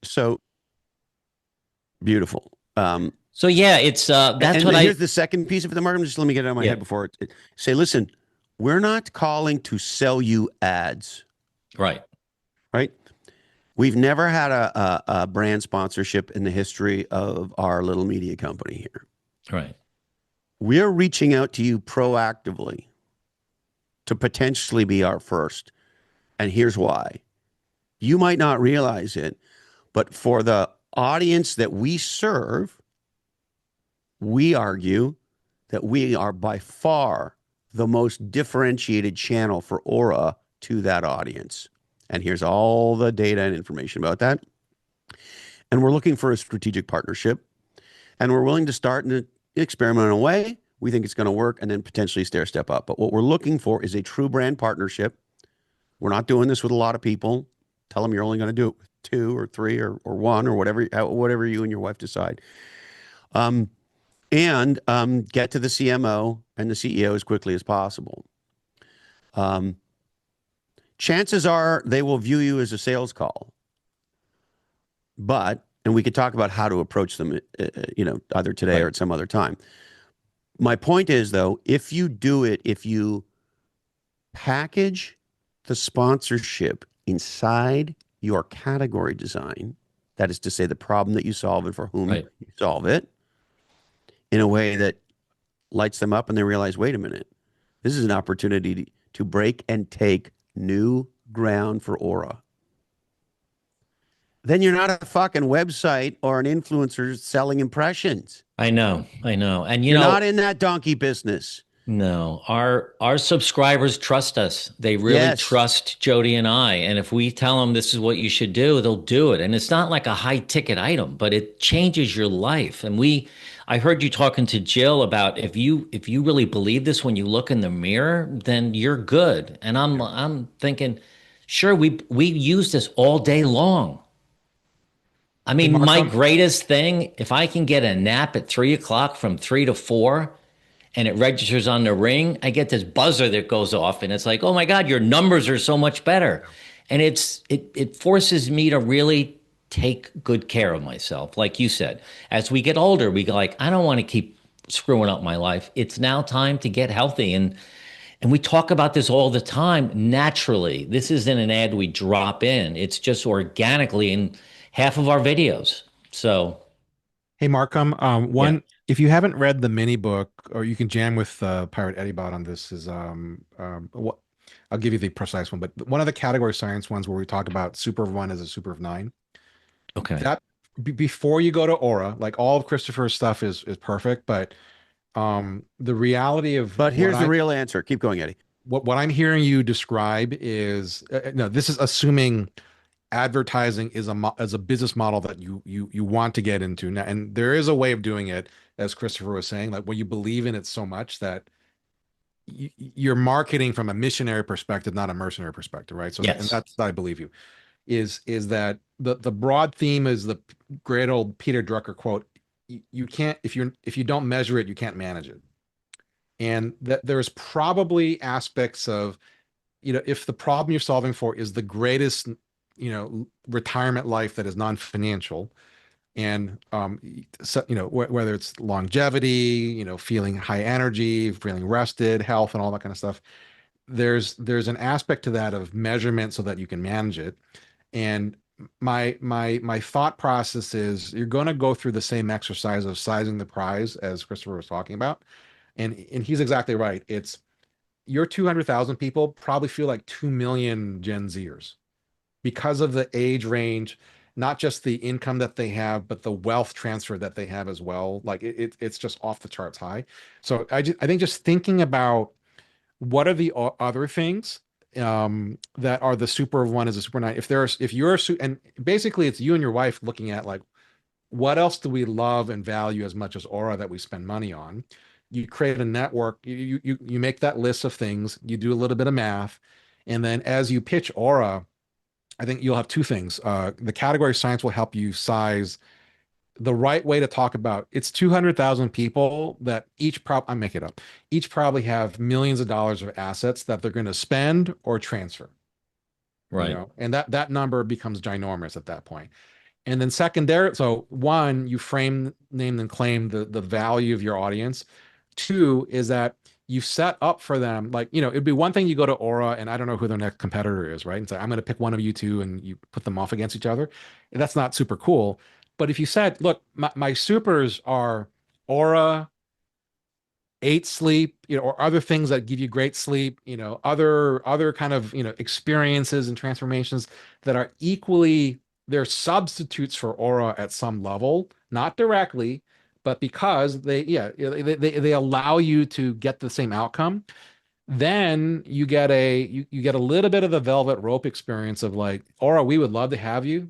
So beautiful. So yeah, it's that's And what I here's the second piece of the marketing. Just let me get it out of my yeah, head before say, listen, we're not calling to sell you ads, right, right? We've never had a brand sponsorship in the history of our little media company here. right. We're reaching out to you proactively to potentially be our first. And here's why. You might not realize it, but for the audience that we serve, we argue that we are by far the most differentiated channel for Aura to that audience. And here's all the data and information about that. And we're looking for a strategic partnership. And we're willing to start in an experimental way. We think it's going to work and then potentially stair step up. But what we're looking for is a true brand partnership. We're not doing this with a lot of people. Tell them you're only going to do it with two or three or one or whatever you and your wife decide. Um, and get to the CMO and the CEO as quickly as possible. Um, Chances are they will view you as a sales call, and we could talk about how to approach them, either today or Right. at some other time. My point is, though, if you package the sponsorship inside your category design, that is to say, the problem that you solve and for whom Right. you solve it, in a way that lights them up and they realize, wait a minute, this is an opportunity to break and take new ground for Aura. Then you're not a fucking website or an influencer selling impressions. I know, I know. And You're not in that donkey business. no, our subscribers trust us. They really Yes. trust Jody and I. And if we tell them this is what you should do, they'll do it. And it's not like a high ticket item, but it changes your life. And I heard you talking to Jill about if you really believe this when you look in the mirror, then you're good. And I'm thinking, sure, we use this all day long. I Hey, mean, my Markham. greatest thing, if I can get a nap at 3 o'clock from 3 to 4 and it registers on the ring, I get this buzzer that goes off and it's like, oh my God, your numbers are so much better. And it forces me to really take good care of myself. Like you said, as we get older, we go like, I don't want to keep screwing up my life. It's now time to get healthy. And we talk about this all the time naturally. This isn't an ad we drop in. It's just organically in half of our videos. So Hey, Markham. yeah. One, if you haven't read the mini book, or you can jam with Pirate Eddie Bot on this, is what I'll give you the precise one, but one of the category science ones where we talk about super of one is a super of nine. Okay. That before you go to Aura, like all of Christopher's stuff is perfect, but the reality of But here's the real answer. Keep going, Eddie. what I'm hearing you describe is no, this is assuming advertising is a business model that you want to get into now, and there is a way of doing it, as Christopher was saying, like when you believe in it so much that you're marketing from a missionary perspective, not a mercenary perspective, right? So that, and Yes. that's I believe you is that the broad theme is the great old Peter Drucker quote: you can't if you don't measure it, you can't manage it. And that there's probably aspects of, if the problem you're solving for is the greatest, retirement life that is non-financial, and so, whether it's longevity, feeling high energy, feeling rested, health, and all that kind of stuff, there's an aspect to that of measurement so that you can manage it. And my thought process is you're going to go through the same exercise of sizing the prize as Christopher was talking about, and he's exactly right. It's your 200,000 people probably feel like 2 million Gen Zers because of the age range, not just the income that they have, but the wealth transfer that they have as well. Like it's just off the charts high. So I think just thinking about what are the other things that are the super of one is a super nine. If you're and basically it's you and your wife looking at like what else do we love and value as much as Aura that we spend money on? You create a network, you make that list of things, you do a little bit of math, and then as you pitch Aura, I think you'll have two things. The category science will help you size the right way to talk about it's 200,000 people that I make it up, each probably have millions of dollars of assets that they're going to spend or transfer, Right. and that number becomes ginormous at that point. And then secondary, so one, you frame, name, and claim the value of your audience. Two is that you set up for them, like, it'd be one thing you go to Aura and I don't know who their next competitor is, right? And say, I'm going to pick one of you two and you put them off against each other. That's not super cool. But if you said, look, my supers are Aura, 8 Sleep, or other things that give you great sleep, other kind of, experiences and transformations that are equally, they're substitutes for Aura at some level, not directly, but because they allow you to get the same outcome. Then you get a little bit of the velvet rope experience of like, Aura, we would love to have you,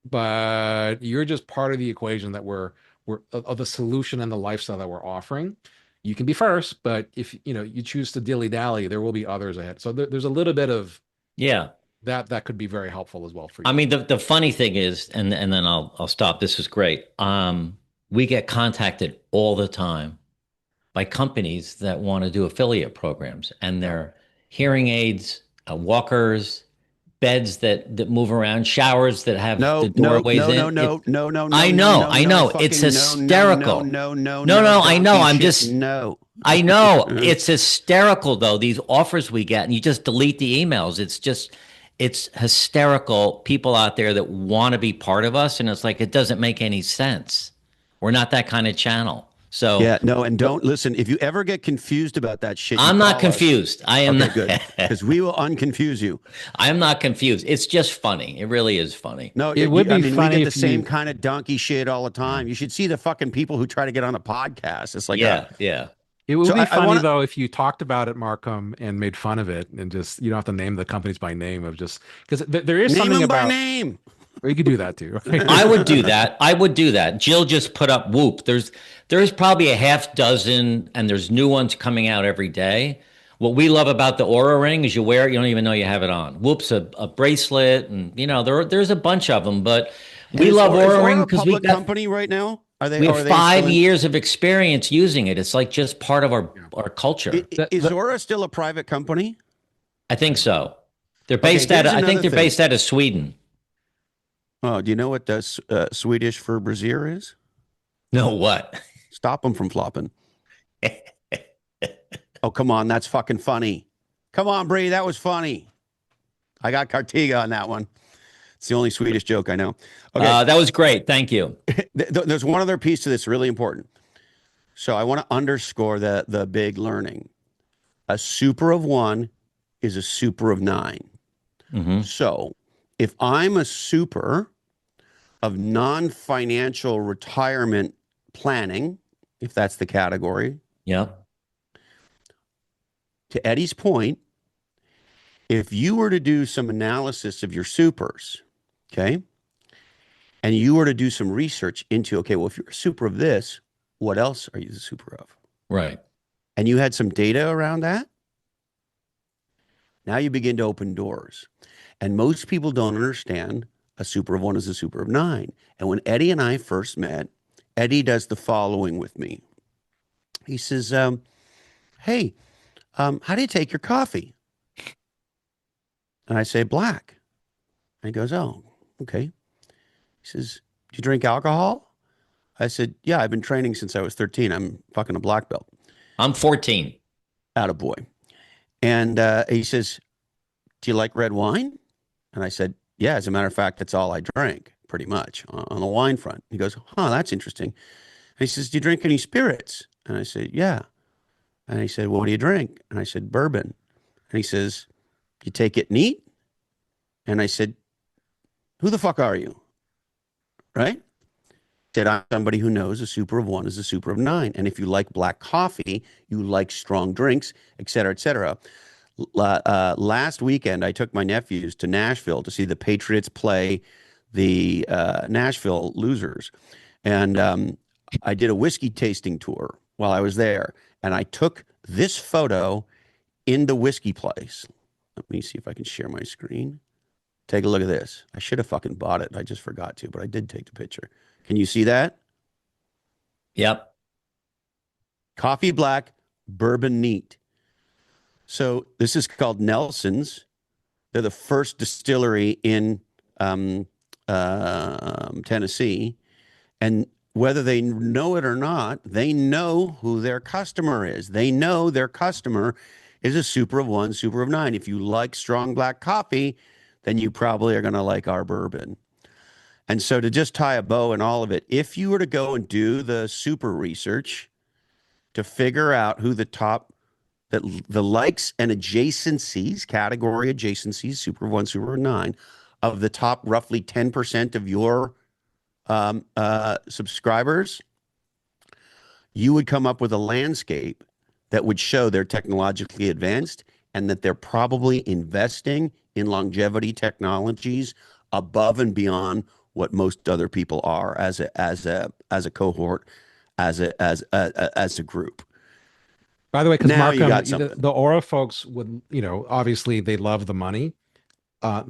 but you're just part of the equation that we're of the solution and the lifestyle that we're offering. You can be first, but if you choose to dilly dally, there will be others ahead. So there's a little bit of Yeah. that could be very helpful as well for you. I mean, the funny thing is, and then I'll stop. This is great. We get contacted all the time by companies that want to do affiliate programs, and they're hearing aids, walkers, beds that move around, showers that have No, the no, doorways no, in. no, no, no, no, no. I know, I know. It's hysterical. No, I know. I'm just no. I know. It's hysterical though. These offers we get, and you just delete the emails. It's hysterical. People out there that want to be part of us, and it's like it doesn't make any sense. We're not that kind of channel. So Yeah, no, and don't listen. If you ever get confused about that shit, I'm not confused. I am not. good, because we will unconfuse you. I am not confused. It's just funny. It really is funny. No, It would be I mean, funny we get if the same you- kind of donkey shit all the time. You should see the fucking people who try to get on a podcast. It's like, Yeah. It would So be I funny wanna- though if you talked about it, Markham, and made fun of it, and just you don't have to name the companies by name of just because there is name something them by about. name. Or you could do that too. Right? I would do that. I would do that. Jill just put up Whoop. There's probably a half dozen, and there's new ones coming out every day. What we love about the Aura Ring is you wear it, you don't even know you have it on. Whoop's a bracelet, and there's a bunch of them. But we Is love Aura Ring a because we public company right now. Are they? we are have they 5 still in- years of experience using it. It's like just part of our culture. Is Aura still a private company? I think so. They're based out. here's I think another they're thing. based out of Sweden. Oh, do you know what the Swedish for brassiere is? No, what? Stop them from flopping. Oh, come on. That's fucking funny. Come on, Bree. That was funny. I got Cartiga on that one. It's the only Swedish joke I know. Okay. That was great. Thank you. There's one other piece to this really important. So I want to underscore the big learning. A super of 1 is a super of 9. Mhm. So if I'm a super of non-financial retirement planning, if that's the category, Yeah. to Eddie's point, if you were to do some analysis of your supers, okay, and you were to do some research into, okay, well, if you're a super of this, what else are you the super of? Right. And you had some data around that, now you begin to open doors. And most people don't understand a super of 1 is a super of 9. And when Eddie and I first met, Eddie does the following with me. He says, hey, how do you take your coffee? And I say, black. And he goes, oh, okay. He says, do you drink alcohol? I said, yeah, I've been training since I was 13. I'm fucking a black belt. I'm 14. Attaboy. And he says, do you like red wine? And I said, yeah, as a matter of fact, that's all I drank, pretty much, on the wine front. He goes, that's interesting. And he says, do you drink any spirits? And I said, yeah. And he said, well, what do you drink? And I said, bourbon. And he says, you take it neat? And I said, who the fuck are you? Right? He said, I'm somebody who knows a super of 1 is a super of 9. And if you like black coffee, you like strong drinks, et cetera, et cetera. Last weekend, I took my nephews to Nashville to see the Patriots play the Nashville Losers. And I did a whiskey tasting tour while I was there. And I took this photo in the whiskey place. Let me see if I can share my screen. Take a look at this. I should have fucking bought it. I just forgot to, but I did take the picture. Can you see that? Yep. Coffee black, bourbon neat. So this is called Nelson's. They're the first distillery in Tennessee, and whether they know it or not, they know who their customer is. They know their customer is a super of one, super of nine. If you like strong black coffee, then you probably are going to like our bourbon. And so to just tie a bow in all of it, if you were to go and do the super research to figure out who the top, that the likes and adjacencies, category adjacencies, super of one, super of nine, of the top roughly 10% of your subscribers, you would come up with a landscape that would show they're technologically advanced and that they're probably investing in longevity technologies above and beyond what most other people are as a cohort, as a group. By the way, because Now you Markham, got something. the Aura folks would, obviously they love the money. Uh,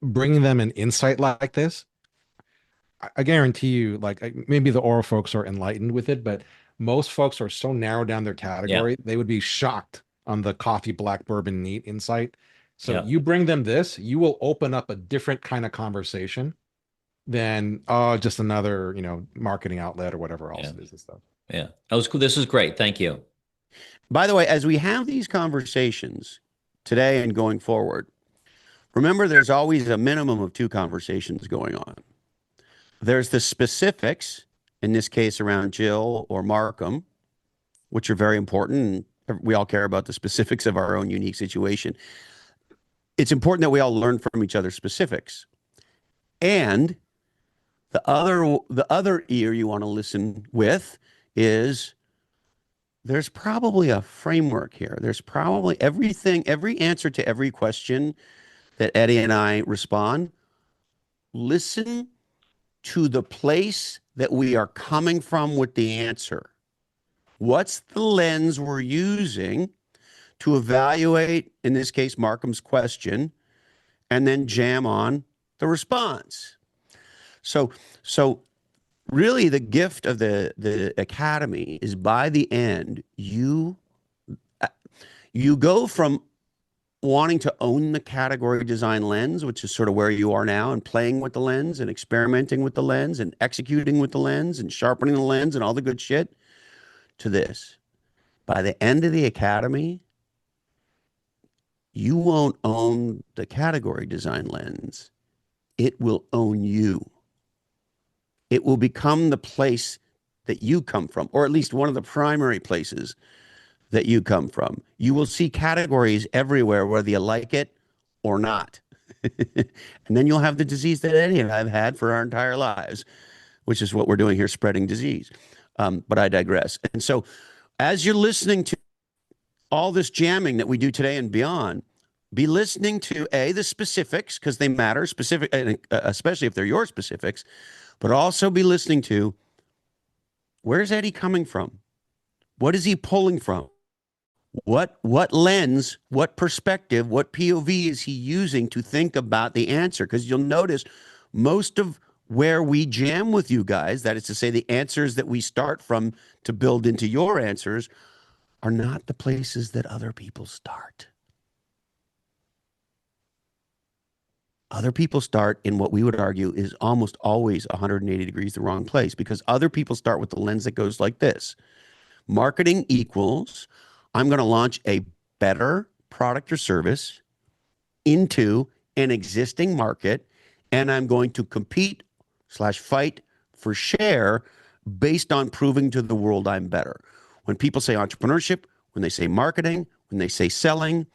Bringing them an insight like this, I guarantee you, like maybe the Aura folks are enlightened with it, but most folks are so narrowed down their Yeah. category, they would be shocked on the coffee, black bourbon, neat insight. So Yeah. you bring them this, you will open up a different kind of conversation than just another, marketing outlet or whatever else Yeah. it is and stuff. Yeah. That was cool. This is great. Thank you. By the way, as we have these conversations today and going forward, remember there's always a minimum of two conversations going on. There's the specifics, in this case around Jill or Markham, which are very important. We all care about the specifics of our own unique situation. It's important that we all learn from each other's specifics. And the other ear you want to listen with is there's probably a framework here. There's probably every answer to every question that Eddie and I respond. Listen to the place that we are coming from with the answer. What's the lens we're using to evaluate, in this case, Markham's question, and then jam on the response? So really the gift of the academy is by the end, you go from wanting to own the category design lens, which is sort of where you are now, and playing with the lens and experimenting with the lens and executing with the lens and sharpening the lens and all the good shit, to this. By the end of the academy, you won't own the category design lens. It will own you. It will become the place that you come from, or at least one of the primary places that you come from. You will see categories everywhere, whether you like it or not. And then you'll have the disease that Eddie and I've had for our entire lives, which is what we're doing here, spreading disease. But I digress. And so as you're listening to all this jamming that we do today and beyond, be listening to the specifics, because they matter, specific, especially if they're your specifics, but also be listening to, where's Eddie coming from? What is he pulling from? What lens, what perspective, what POV is he using to think about the answer? Because you'll notice most of where we jam with you guys, that is to say, the answers that we start from to build into your answers, are not the places that other people start. Other people start in what we would argue is almost always 180 degrees the wrong place, because other people start with the lens that goes like this. Marketing equals, I'm going to launch a better product or service into an existing market, and I'm going to compete/fight for share based on proving to the world I'm better. When people say entrepreneurship, when they say marketing, when they say selling,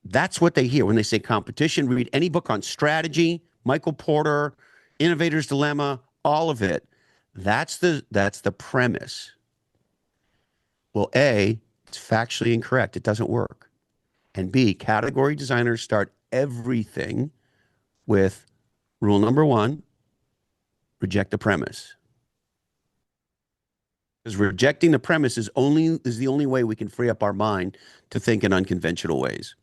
that's what they hear. When they say competition, read any book on strategy, Michael Porter, Innovator's Dilemma, all of it. That's the premise. Well, A, it's factually incorrect. It doesn't work. And B, category designers start everything with rule number one, reject the premise. Because rejecting the premise is the only way we can free up our mind to think in unconventional ways.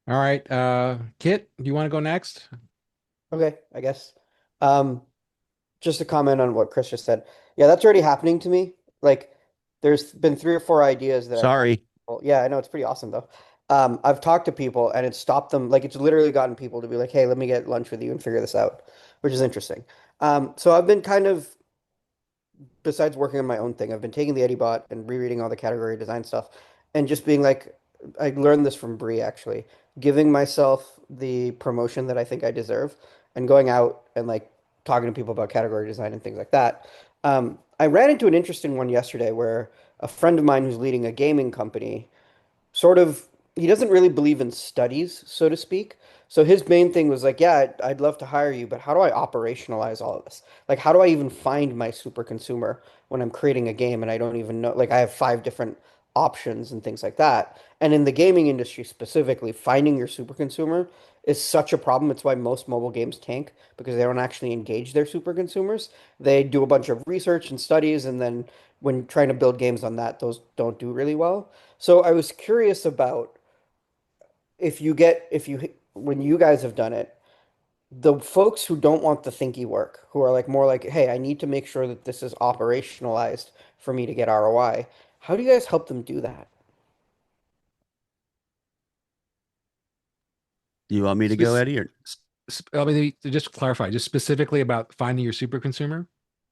All right, Kit, do you want to go next? Okay, I guess. Um, just to comment on what Chris just said. Yeah, that's already happening to me. Like, there's been 3 or 4 ideas that I've had. Sorry. Well, yeah, I know it's pretty awesome though. I've talked to people and it's stopped them. Like it's literally gotten people to be like, "Hey, let me get lunch with you and figure this out," which is interesting. So I've been kind of, besides working on my own thing, I've been taking the EddieBot and rereading all the category design stuff and just being like, I learned this from Bree actually, giving myself the promotion that I think I deserve and going out and like talking to people about category design and things like that. I ran into an interesting one yesterday where a friend of mine who's leading a gaming company sort of, he doesn't really believe in studies, so to speak. So his main thing was like, yeah, I'd love to hire you, but how do I operationalize all of this? Like, how do I even find my super consumer when I'm creating a game and I don't even know? Like, I have five different options and things like that. And in the gaming industry specifically, finding your super consumer is such a problem. It's why most mobile games tank because they don't actually engage their super consumers. They do a bunch of research and studies, and then when trying to build games on that, those don't do really well. So I was curious about if you when you guys have done it, the folks who don't want the thinky work, who are like more like, hey, I need to make sure that this is operationalized for me to get ROI. How do you guys help them do that? Do you want me to go, Spec- Eddie? Or I mean, just to clarify, just specifically about finding your super consumer.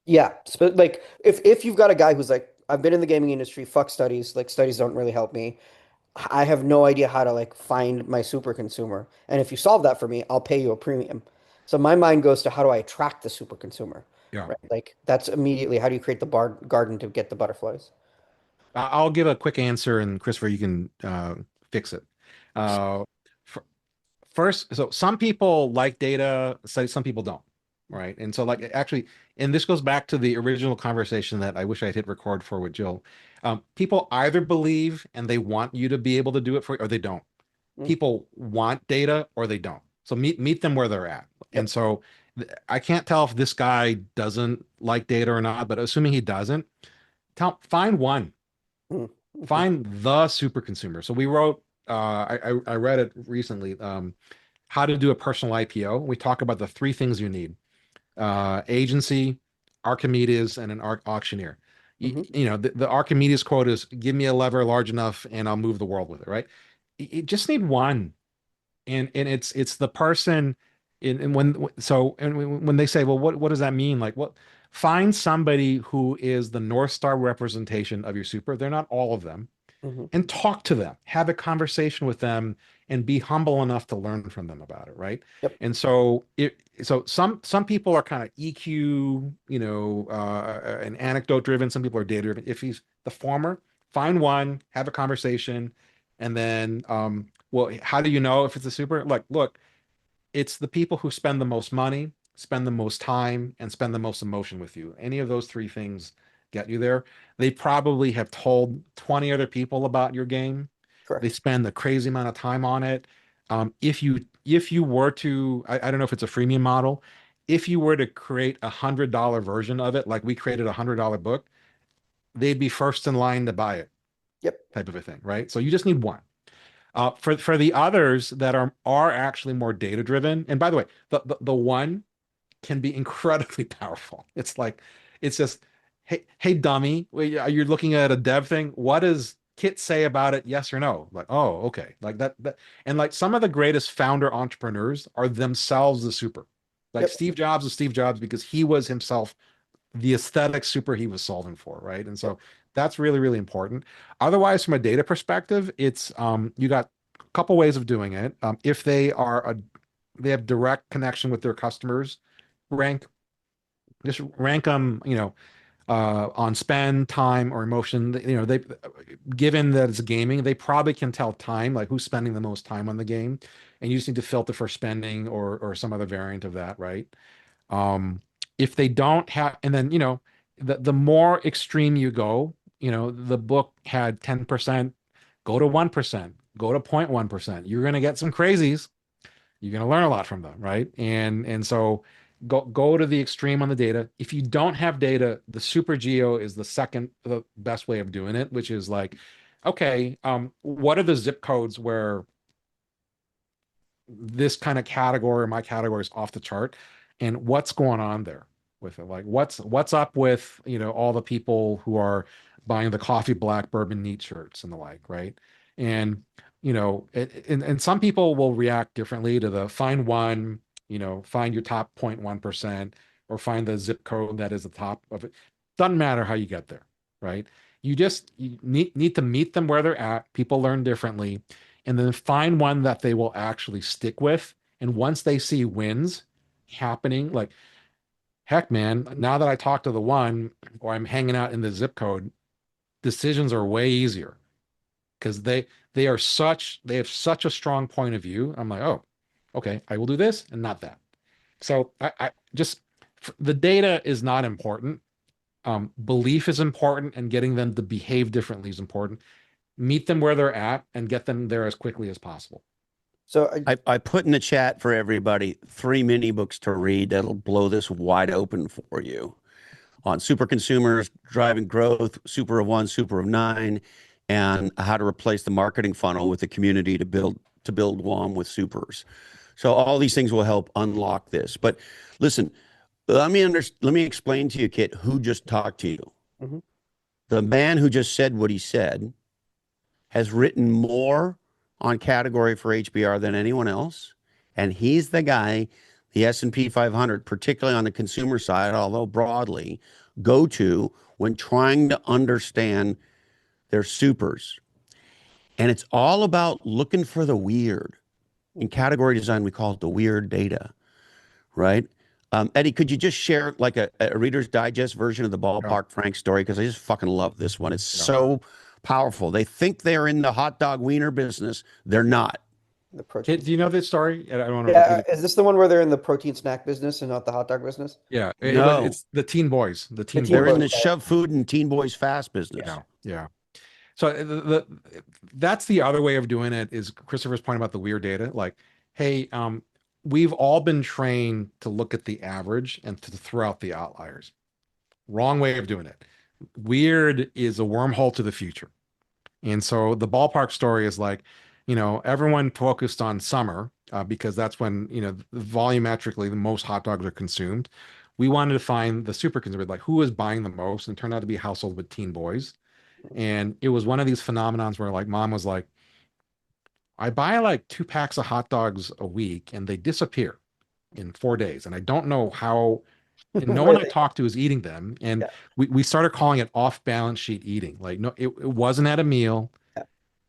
Yeah, like if you've got a guy who's like, I've been in the gaming industry, fuck studies, like studies don't really help me. I have no idea how to like find my super consumer. And if you solve that for me, I'll pay you a premium. So my mind goes to how do I attract the super consumer, Yeah. right? Like that's immediately how do you create the bar garden to get the butterflies? I'll give a quick answer, and Christopher, you can fix it. Uh, f- First, so some people like data, so some people don't, right? And so, like, actually, and this goes back to the original conversation that I wish I had hit record for with Jill. People either believe and they want you to be able to do it for you, or they don't. Mm, People want data or they don't. So meet them where they're at. And yep. so I can't tell if this guy doesn't like data or not, but assuming he doesn't, find one. Mm, mhm, Find the super consumer. So we wrote, I read it recently, how to do a personal IPO. We talk about the three things you need: agency, Archimedes, and an auctioneer. mhm, You know, the Archimedes quote is, "Give me a lever large enough, and I'll move the world with it." Right? You just need one, and it's the person. And when so and when they say, well, what does that mean? Like, what? Find somebody who is the North Star representation of your super. They're not all of them, mhm. and talk to them, have a conversation with them, and be humble enough to learn from them about it, right? Yep. And so some people are kind of EQ, and anecdote driven. Some people are data driven. If he's the former, find one, have a conversation, and then well, how do you know if it's a super? Like, look, it's the people who spend the most money, spend the most time, and spend the most emotion with you. Any of those three things get you there. They probably have told 20 other people about your game. They Correct. spend a crazy amount of time on it. If you were to, I don't know if it's a freemium model, if you were to create $100 version of it, like we created $100 book, they'd be first in line to buy it, Yep. type of a thing, right? So you just need one. For the others that are actually more data driven, and by the way, the one can be incredibly powerful. It's just, hey dummy, you're looking at a dev thing. What does Kit say about it? Yes or no? Like, oh, okay, like that, and like some of the greatest founder entrepreneurs are themselves the super. Like Yep. Steve Jobs was Steve Jobs because he was himself the aesthetic super he was solving for, right? And Yep. so that's really, really important. Otherwise, from a data perspective, it's you got a couple ways of doing it. If they have direct connection with their customers, rank just rank them, on spend, time, or emotion. They given that it's gaming, they probably can tell time, like who's spending the most time on the game, and you just need to filter for spending or some other variant of that, right? Um, if they don't have, and then, the more extreme you go, the book had 10%, go to 1%, go to 0.1%. You're going to get some crazies. You're going to learn a lot from them, right? And so go to the extreme on the data. If you don't have data, the super geo is the best way of doing it, which is like, okay, what are the zip codes where this kind of category, my category is off the chart, and what's going on there with it? Like what's up with, all the people who are buying the coffee black bourbon neat shirts and the like, right? And and some people will react differently to the find one, find your top 0.1%, or find the zip code that is the top of it. Doesn't matter how you get there, right? You need to meet them where they're at. People learn differently, and then find one that they will actually stick with. And once they see wins happening, like, heck, man, now that I talked to the one, or I'm hanging out in the zip code, decisions are way easier because they have such a strong point of view. I'm like, oh, okay, I will do this and not that. So I just, the data is not important. Belief is important, and getting them to behave differently is important. Meet them where they're at and get them there as quickly as possible. So I put in the chat for everybody 3 mini books to read that'll blow this wide open for you on super consumers, driving growth, super of one, super of nine, and how to replace the marketing funnel with the community to build WOM with supers. So all these things will help unlock this. But listen, let me explain to you, Kit, who just talked to you. Mhm. The man who just said what he said has written more on category for HBR than anyone else, and he's the guy the S&P 500, particularly on the consumer side, although broadly, go to when trying to understand their supers. And it's all about looking for the weird. In category design, we call it the weird data, right? Eddie, could you just share like a Reader's Digest version of the Ballpark Frank story? Because I just fucking love this one. It's so powerful. They think they're in the hot dog wiener business. They're not. the protein. Kit, do you know this story? I don't want to Yeah, repeat it. is this the one where they're in the protein snack business and not the hot dog business? Yeah, No. it's the teen boys. The teen Teen They're boys. in the Boys. shove food and teen boys fast business. Yeah. So that's the other way of doing it is Christopher's point about the weird data. Like, hey, we've all been trained to look at the average and to throw out the outliers. Wrong way of doing it. Weird is a wormhole to the future. And so the ballpark story is like, everyone focused on summer because that's when, volumetrically the most hot dogs are consumed. We wanted to find the super consumer, like who is buying the most, and it turned out to be households with teen boys. And it was one of these phenomenons where like mom was like, I buy like 2 packs of hot dogs a week and they disappear in 4 days. And I don't know how, and no one I Really? talked to is eating them. And Yeah. we started calling it off balance sheet eating. Like, no, it wasn't at a meal Yeah.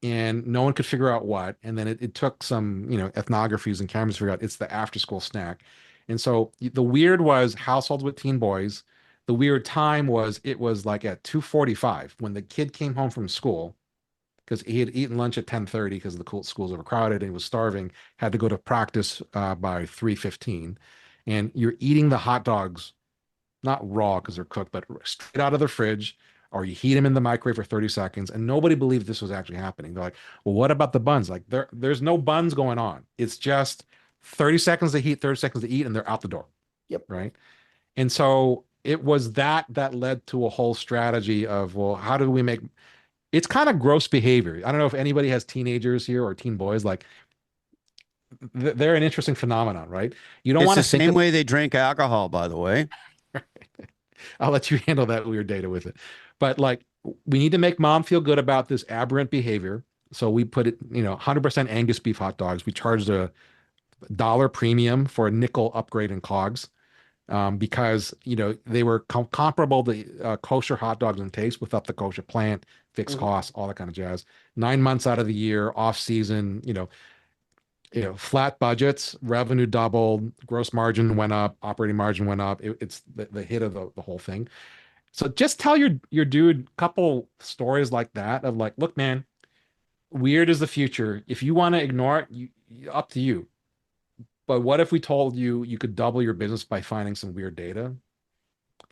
and no one could figure out what. And then it took some, ethnographies and cameras to figure out it's the after school snack. And so the weird was households with teen boys. The weird time was it was like at 2:45 when the kid came home from school because he had eaten lunch at 10:30 because the school's overcrowded and he was starving, had to go to practice by 3:15. And you're eating the hot dogs, not raw because they're cooked, but straight out of the fridge, or you heat them in the microwave for 30 seconds. And nobody believed this was actually happening. They're like, well, what about the buns? Like there's no buns going on. It's just 30 seconds to heat, 30 seconds to eat, and they're out the door. Yep. Right. And so it was that led to a whole strategy of, well, how do we make it's kind of gross behavior. I don't know if anybody has teenagers here or teen boys. Like they're an interesting phenomenon, right? You don't It's want the to think same way they drink alcohol, by the way. I'll let you handle that weird data with it. But like we need to make mom feel good about this aberrant behavior. So we put it, 100% Angus beef hot dogs. We charged a $1 premium for a nickel upgrade in COGS. Because they were comparable to kosher hot dogs in taste without the kosher plant, fixed costs, all that kind of jazz. 9 months out of the year, off season, flat budgets, revenue doubled, gross margin went up, operating margin went up. It's the hit of the whole thing. So just tell your dude a couple stories like that of like, look, man, weird is the future. If you want to ignore it, up to you. But what if we told you you could double your business by finding some weird data?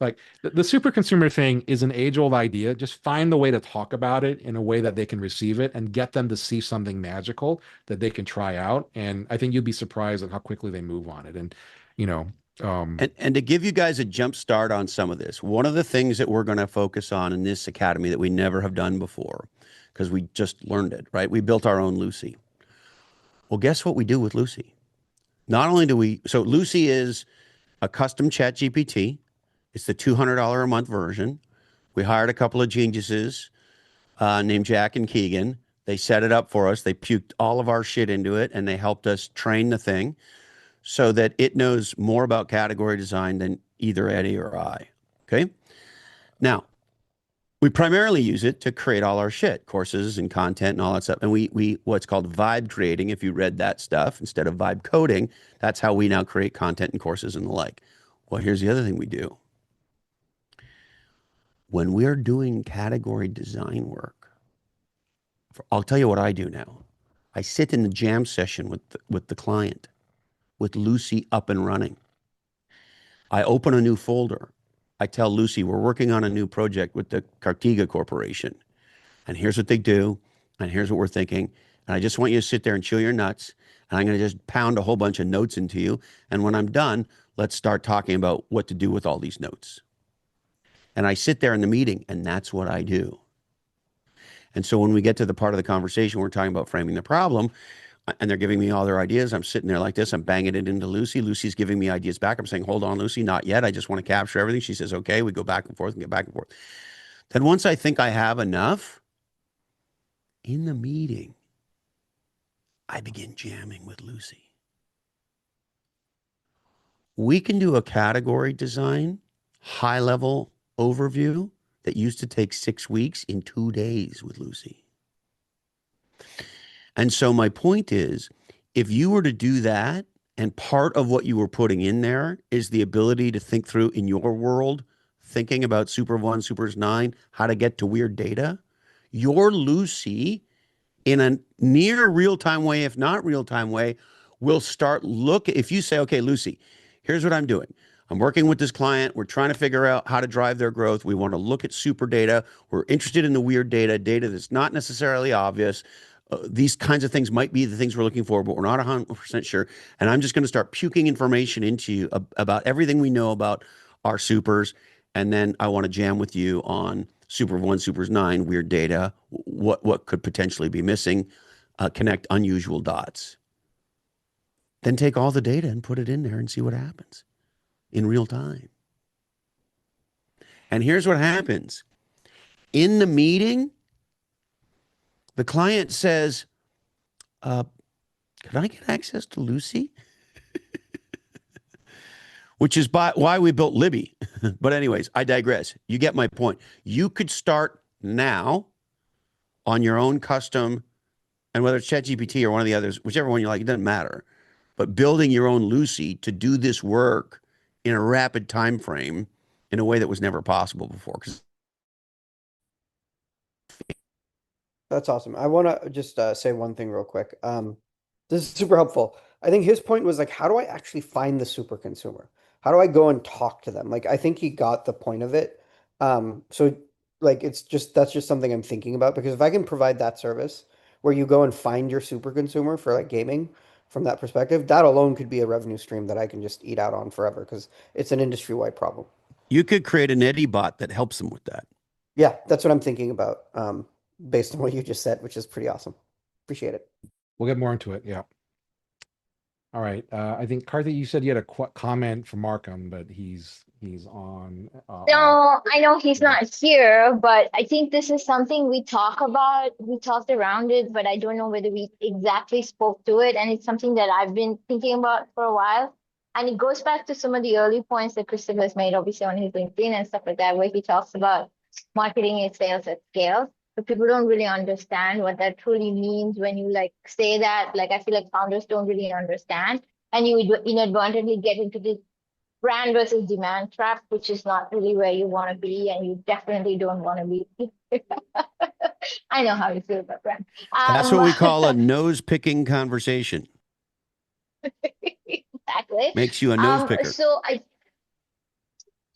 Like the super consumer thing is an age-old idea. Just find the way to talk about it in a way that they can receive it and get them to see something magical that they can try out. And I think you'd be surprised at how quickly they move on it. And, And to give you guys a jump start on some of this, one of the things that we're going to focus on in this academy that we never have done before, because we just learned it, right? We built our own Lucy. Well, guess what we do with Lucy? Not only do so Lucy is a custom chat GPT. It's the $200 a month version. We hired a couple of geniuses named Jack and Keegan They set it up for us. They puked all of our shit into it, and they helped us train the thing so that it knows more about category design than either Eddie or I. Okay. Now, we primarily use it to create all our shit, courses and content and all that stuff. And we what's called vibe creating, if you read that stuff instead of vibe coding, that's how we now create content and courses and the like. Well, here's the other thing we do. When we're doing category design work, I'll tell you what I do now. I sit in the jam session with the client, with Lucy up and running. I open a new folder. I tell Lucy, we're working on a new project with the Cartiga Corporation. And here's what they do. And here's what we're thinking. And I just want you to sit there and chew your nuts. And I'm going to just pound a whole bunch of notes into you. And when I'm done, let's start talking about what to do with all these notes. And I sit there in the meeting, and that's what I do. And so when we get to the part of the conversation, we're talking about framing the problem, and they're giving me all their ideas. I'm sitting there like this. I'm banging it into Lucy. Lucy's giving me ideas back. I'm saying, hold on, Lucy, not yet. I just want to capture everything. She says, okay. We go back and forth and get back and forth. Then once I think I have enough, in the meeting, I begin jamming with Lucy. We can do a category design, high-level overview that used to take 6 weeks in 2 days with Lucy. And so my point is, if you were to do that, and part of what you were putting in there is the ability to think through in your world, thinking about Super 1, Supers 9, how to get to weird data, your Lucy, in a near real-time way, if not real-time way, will start if you say, okay, Lucy, here's what I'm doing. I'm working with this client. We're trying to figure out how to drive their growth. We want to look at super data. We're interested in the weird data that's not necessarily obvious. These kinds of things might be the things we're looking for, but we're not 100% sure. And I'm just going to start puking information into you about everything we know about our supers. And then I want to jam with you on Super 1, Supers 9, weird data, what could potentially be missing, connect unusual dots. Then take all the data and put it in there and see what happens in real time. And here's what happens. In the meeting, the client says, can I get access to Lucy? Which is why we built Libby. But anyways, I digress. You get my point. You could start now on your own custom, and whether it's ChatGPT or one of the others, whichever one you like, it doesn't matter. But building your own Lucy to do this work in a rapid time frame in a way that was never possible before. That's awesome. I want to just say one thing real quick. This is super helpful. I think his point was like, how do I actually find the super consumer? How do I go and talk to them? Like, I think he got the point of it. So like, that's just something I'm thinking about, because if I can provide that service where you go and find your super consumer for like gaming from that perspective, that alone could be a revenue stream that I can just eat out on forever, because it's an industry-wide problem. You could create an Eddie bot that helps them with that. Yeah, that's what I'm thinking about, based on what you just said, which is pretty awesome. Appreciate it. We'll get more into it. Yeah. All right. I think Karthik, you said you had a comment from Markham, but he's on. No, I know he's not here, but I think this is something we talked around it, but I don't know whether we exactly spoke to it. And it's something that I've been thinking about for a while. And it goes back to some of the early points that Christopher has made, obviously on his LinkedIn and stuff like that, where he talks about marketing and sales at scale. But people don't really understand what that truly means when you like say that. Like, I feel like founders don't really understand, and you would inadvertently get into this brand versus demand trap, which is not really where you want to be, and you definitely don't want to be. I know how you feel about brand. That's what we call a nose-picking conversation. Exactly. Makes you a nose picker.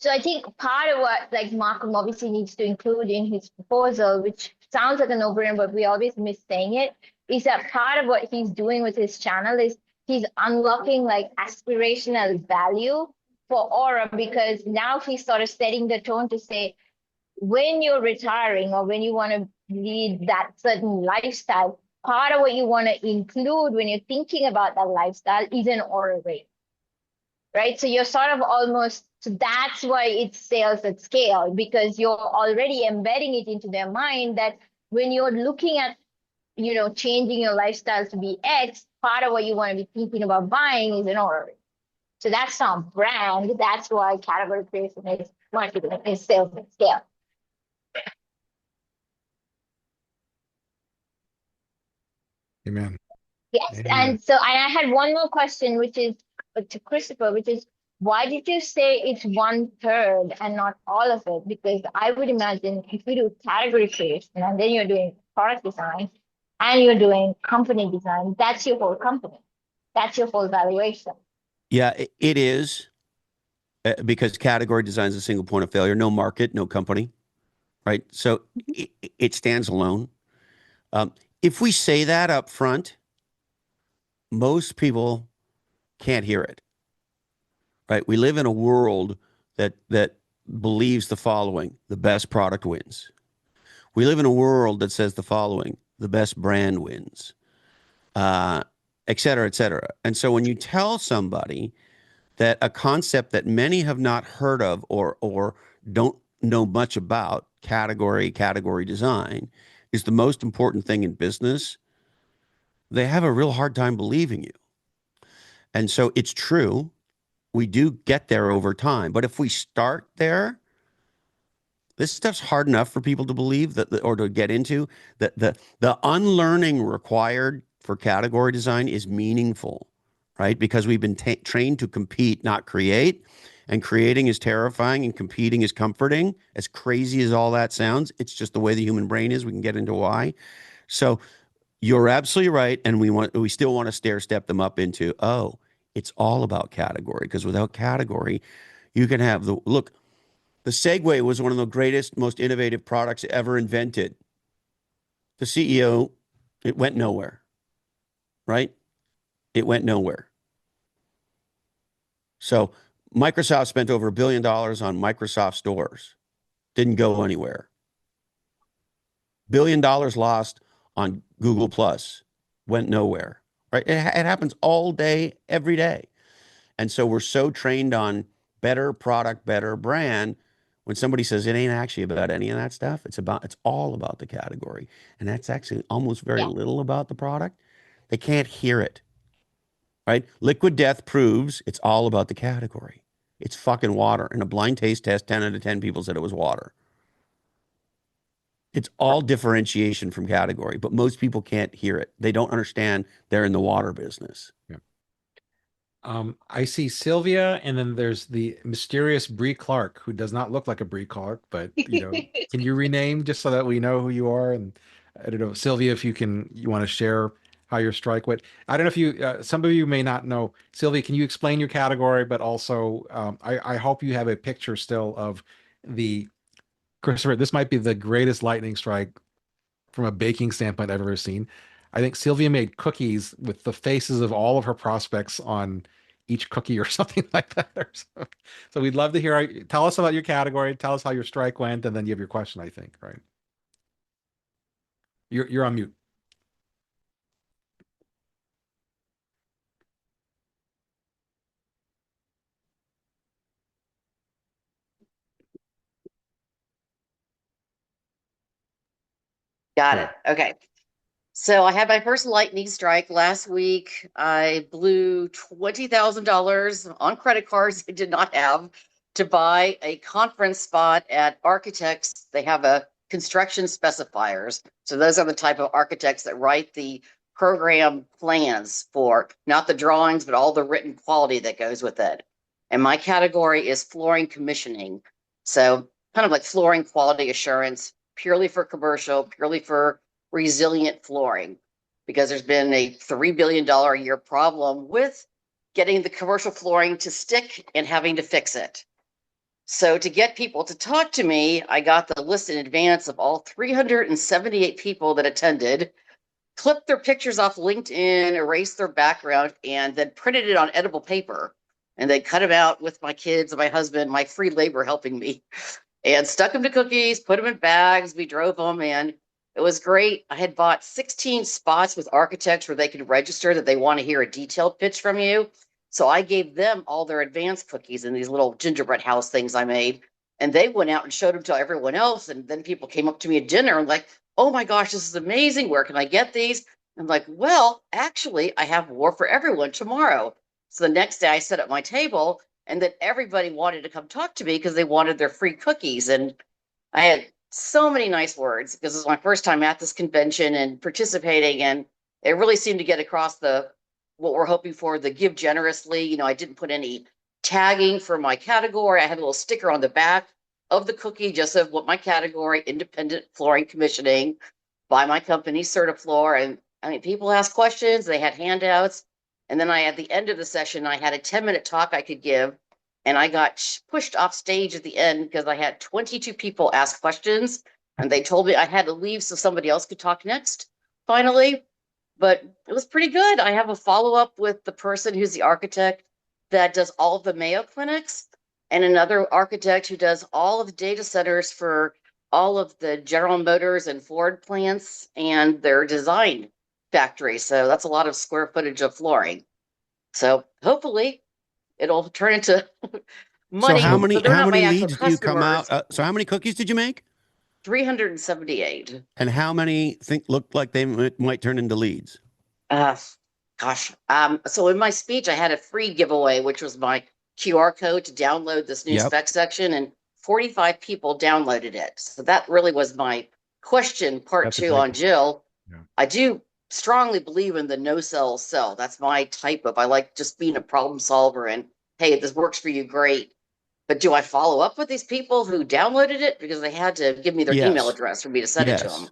So I think part of what like Markham obviously needs to include in his proposal, which sounds like a no-brainer, but we always miss saying it, is that part of what he's doing with his channel is he's unlocking like aspirational value for Aura, because now he's sort of setting the tone to say, when you're retiring or when you want to lead that certain lifestyle, part of what you want to include when you're thinking about that lifestyle is an Aura rate. Right? So you're sort of so that's why it's sales at scale, because you're already embedding it into their mind that when you're looking at changing your lifestyle to be X, part of what you want to be thinking about buying is an order. So that's not brand. That's why category creation is marketing, is sales and scale. Amen. Yes. Amen. And I had one more question, which is to Christopher, which is, why did you say it's 1/3 and not all of it? Because I would imagine if you do category creation and then you're doing product design and you're doing company design, that's your whole company. That's your whole valuation. Yeah, it is, because category design is a single point of failure. No market, no company, right? So it stands alone. If we say that up front, most people can't hear it, right? We live in a world that believes the following: the best product wins. We live in a world that says the following: the best brand wins, et cetera, et cetera. And so when you tell somebody that a concept that many have not heard of or don't know much about, category design, is the most important thing in business, they have a real hard time believing you. And so it's true, we do get there over time. But if we start there, this stuff's hard enough for people to believe or to get into. The unlearning required for category design is meaningful, right? Because we've been trained to compete, not create. And creating is terrifying and competing is comforting. As crazy as all that sounds, it's just the way the human brain is. We can get into why. So you're absolutely right. And we still want to stair step them up into, oh, it's all about category. Because without category, you can have look, the Segway was one of the greatest, most innovative products ever invented. The CEO, it went nowhere, right? It went nowhere. So Microsoft spent over $1 billion on Microsoft stores. Didn't go anywhere. $1 billion lost on Google Plus. Went nowhere, right? It happens all day, every day. And so we're so trained on better product, better brand. When somebody says it ain't actually about any of that stuff, it's all about the category. And that's actually almost very little about the product. They can't hear it, right? Liquid Death proves it's all about the category. It's fucking water. In a blind taste test, 10 out of 10 people said it was water. It's all differentiation from category, but most people can't hear it. They don't understand they're in the water business. Yeah. I see Sylvia, and then there's the mysterious Bree Clark, who does not look like a Bree Clark, but can you rename just so that we know who you are? And I don't know, Sylvia, if you want to share how your strike went. I don't know if you, some of you may not know. Sylvia, can you explain your category? But also, I hope you have a picture still of Christopher, this might be the greatest lightning strike from a baking standpoint I've ever seen. I think Sylvia made cookies with the faces of all of her prospects on each cookie or something like that. So we'd love to hear. Tell us about your category. Tell us how your strike went, and then you have your question, I think, right? You're on mute. Got it. Okay. So I had my first lightning strike last week. I blew $20,000 on credit cards I did not have to buy a conference spot at Architects. They have a construction specifiers. So those are the type of architects that write the program plans for not the drawings, but all the written quality that goes with it. And my category is flooring commissioning. So kind of like flooring quality assurance, purely for commercial, purely for resilient flooring, because there's been a $3 billion a year problem with getting the commercial flooring to stick and having to fix it. So to get people to talk to me, I got the list in advance of all 378 people that attended, clipped their pictures off LinkedIn, erased their background, and then printed it on edible paper. And they cut them out with my kids and my husband, my free labor helping me, and stuck them to cookies, put them in bags. We drove them, and it was great. I had bought 16 spots with architects where they could register that they want to hear a detailed pitch from you. So I gave them all their advanced cookies and these little gingerbread house things I made. And they went out and showed them to everyone else. And then people came up to me at dinner and like, oh my gosh, this is amazing. Where can I get these? I'm like, well, actually, I have more for everyone tomorrow. So the next day I set up my table, and then everybody wanted to come talk to me because they wanted their free cookies. And I had so many nice words because it was my first time at this convention and participating. And it really seemed to get across what we're hoping for, the give generously. You know, I didn't put any tagging for my category. I had a little sticker on the back of the cookie just of what my category, independent flooring commissioning by my company, Certifloor. And I mean, people asked questions, they had handouts. And then at the end of the session, I had a 10-minute talk I could give. And I got pushed off stage at the end because I had 22 people ask questions. And they told me I had to leave so somebody else could talk next, finally. But it was pretty good. I have a follow-up with the person who's the architect that does all of the Mayo clinics, and another architect who does all of the data centers for all of the General Motors and Ford plants and their design factory. So that's a lot of square footage of flooring. So hopefully it'll turn into money. So how but they're how not my many actual leads do you come customers. out? So how many cookies did you make? 378. And how many look like they might turn into leads? Gosh. So in my speech, I had a free giveaway, which was my QR code to download this new Yep. spec section, and 45 people downloaded it. So that really was my question, part That's a two great on one. Jill. Yeah. I do strongly believe in the no sell sell. That's my type of, I like just being a problem solver and, hey, if this works for you, great. But do I follow up with these people who downloaded it because they had to give me their email Yes. address for me to send it to Yes. them?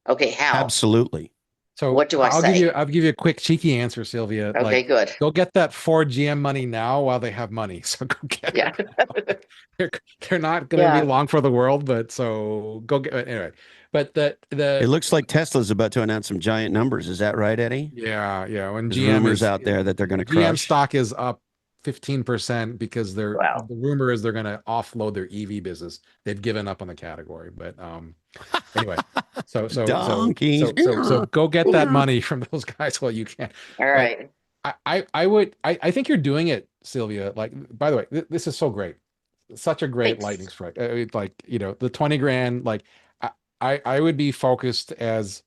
Okay, how? Absolutely. So What do I I'll say? I'll give you a quick cheeky answer, Sylvia. Okay, Like, good. go get that Ford GM money now while they have money. So go get Yeah. it. They're not going to Yeah. be long for the world, but so go get anyway. But It looks like Tesla's about to announce some giant numbers. Is that right, Eddie? yeah, when There's GM rumors is out there that they're going to GM crush. stock is up 15% because Wow. the rumor is they're going to offload their EV business. They've given up on the category, but anyway, so Donkeys. go get that money from those guys while you can. All right. I think you're doing it, Sylvia. Like, by the way, this is so great. Such a great Thanks. lightning strike. Like, you know, the 20 grand, like I would be focused as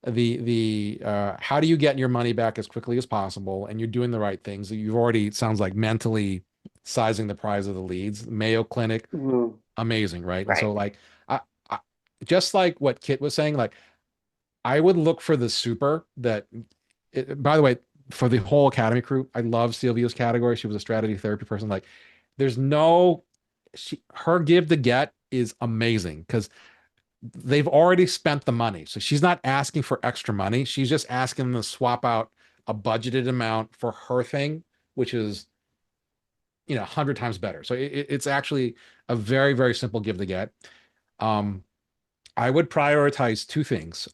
the how do you get your money back as quickly as possible, and you're doing the right things. You've already, it sounds like, mentally sizing the prize of the leads. Mayo Clinic, Mhm. amazing, right? And Right. so like I just like what Kit was saying, like I would look for the super that by the way, for the whole academy crew, I love Sylvia's category. She was a strategy therapy person. Like there's no her give to get is amazing because they've already spent the money. So she's not asking for extra money. She's just asking them to swap out a budgeted amount for her thing, which is, 100 times better. So it's actually a very, very simple give to get. I would prioritize two things: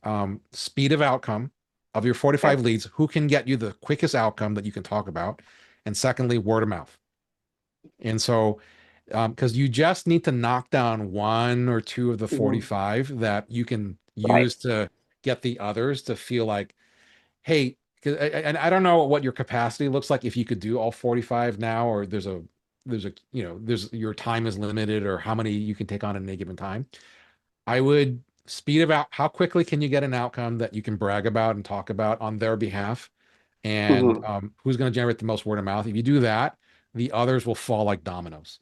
speed of outcome of your 45 leads, who can get you the quickest outcome that you can talk about, and secondly, word of mouth. And so, because you just need to knock down one or two of the 45 that you can use to get the others to feel like, hey, and I don't know what your capacity looks like if you could do all 45 now, or there's your time is limited, or how many you can take on at any given time. I would speed about how quickly can you get an outcome that you can brag about and talk about on their behalf, and who's going to generate the most word of mouth. If you do that, the others will fall like dominoes.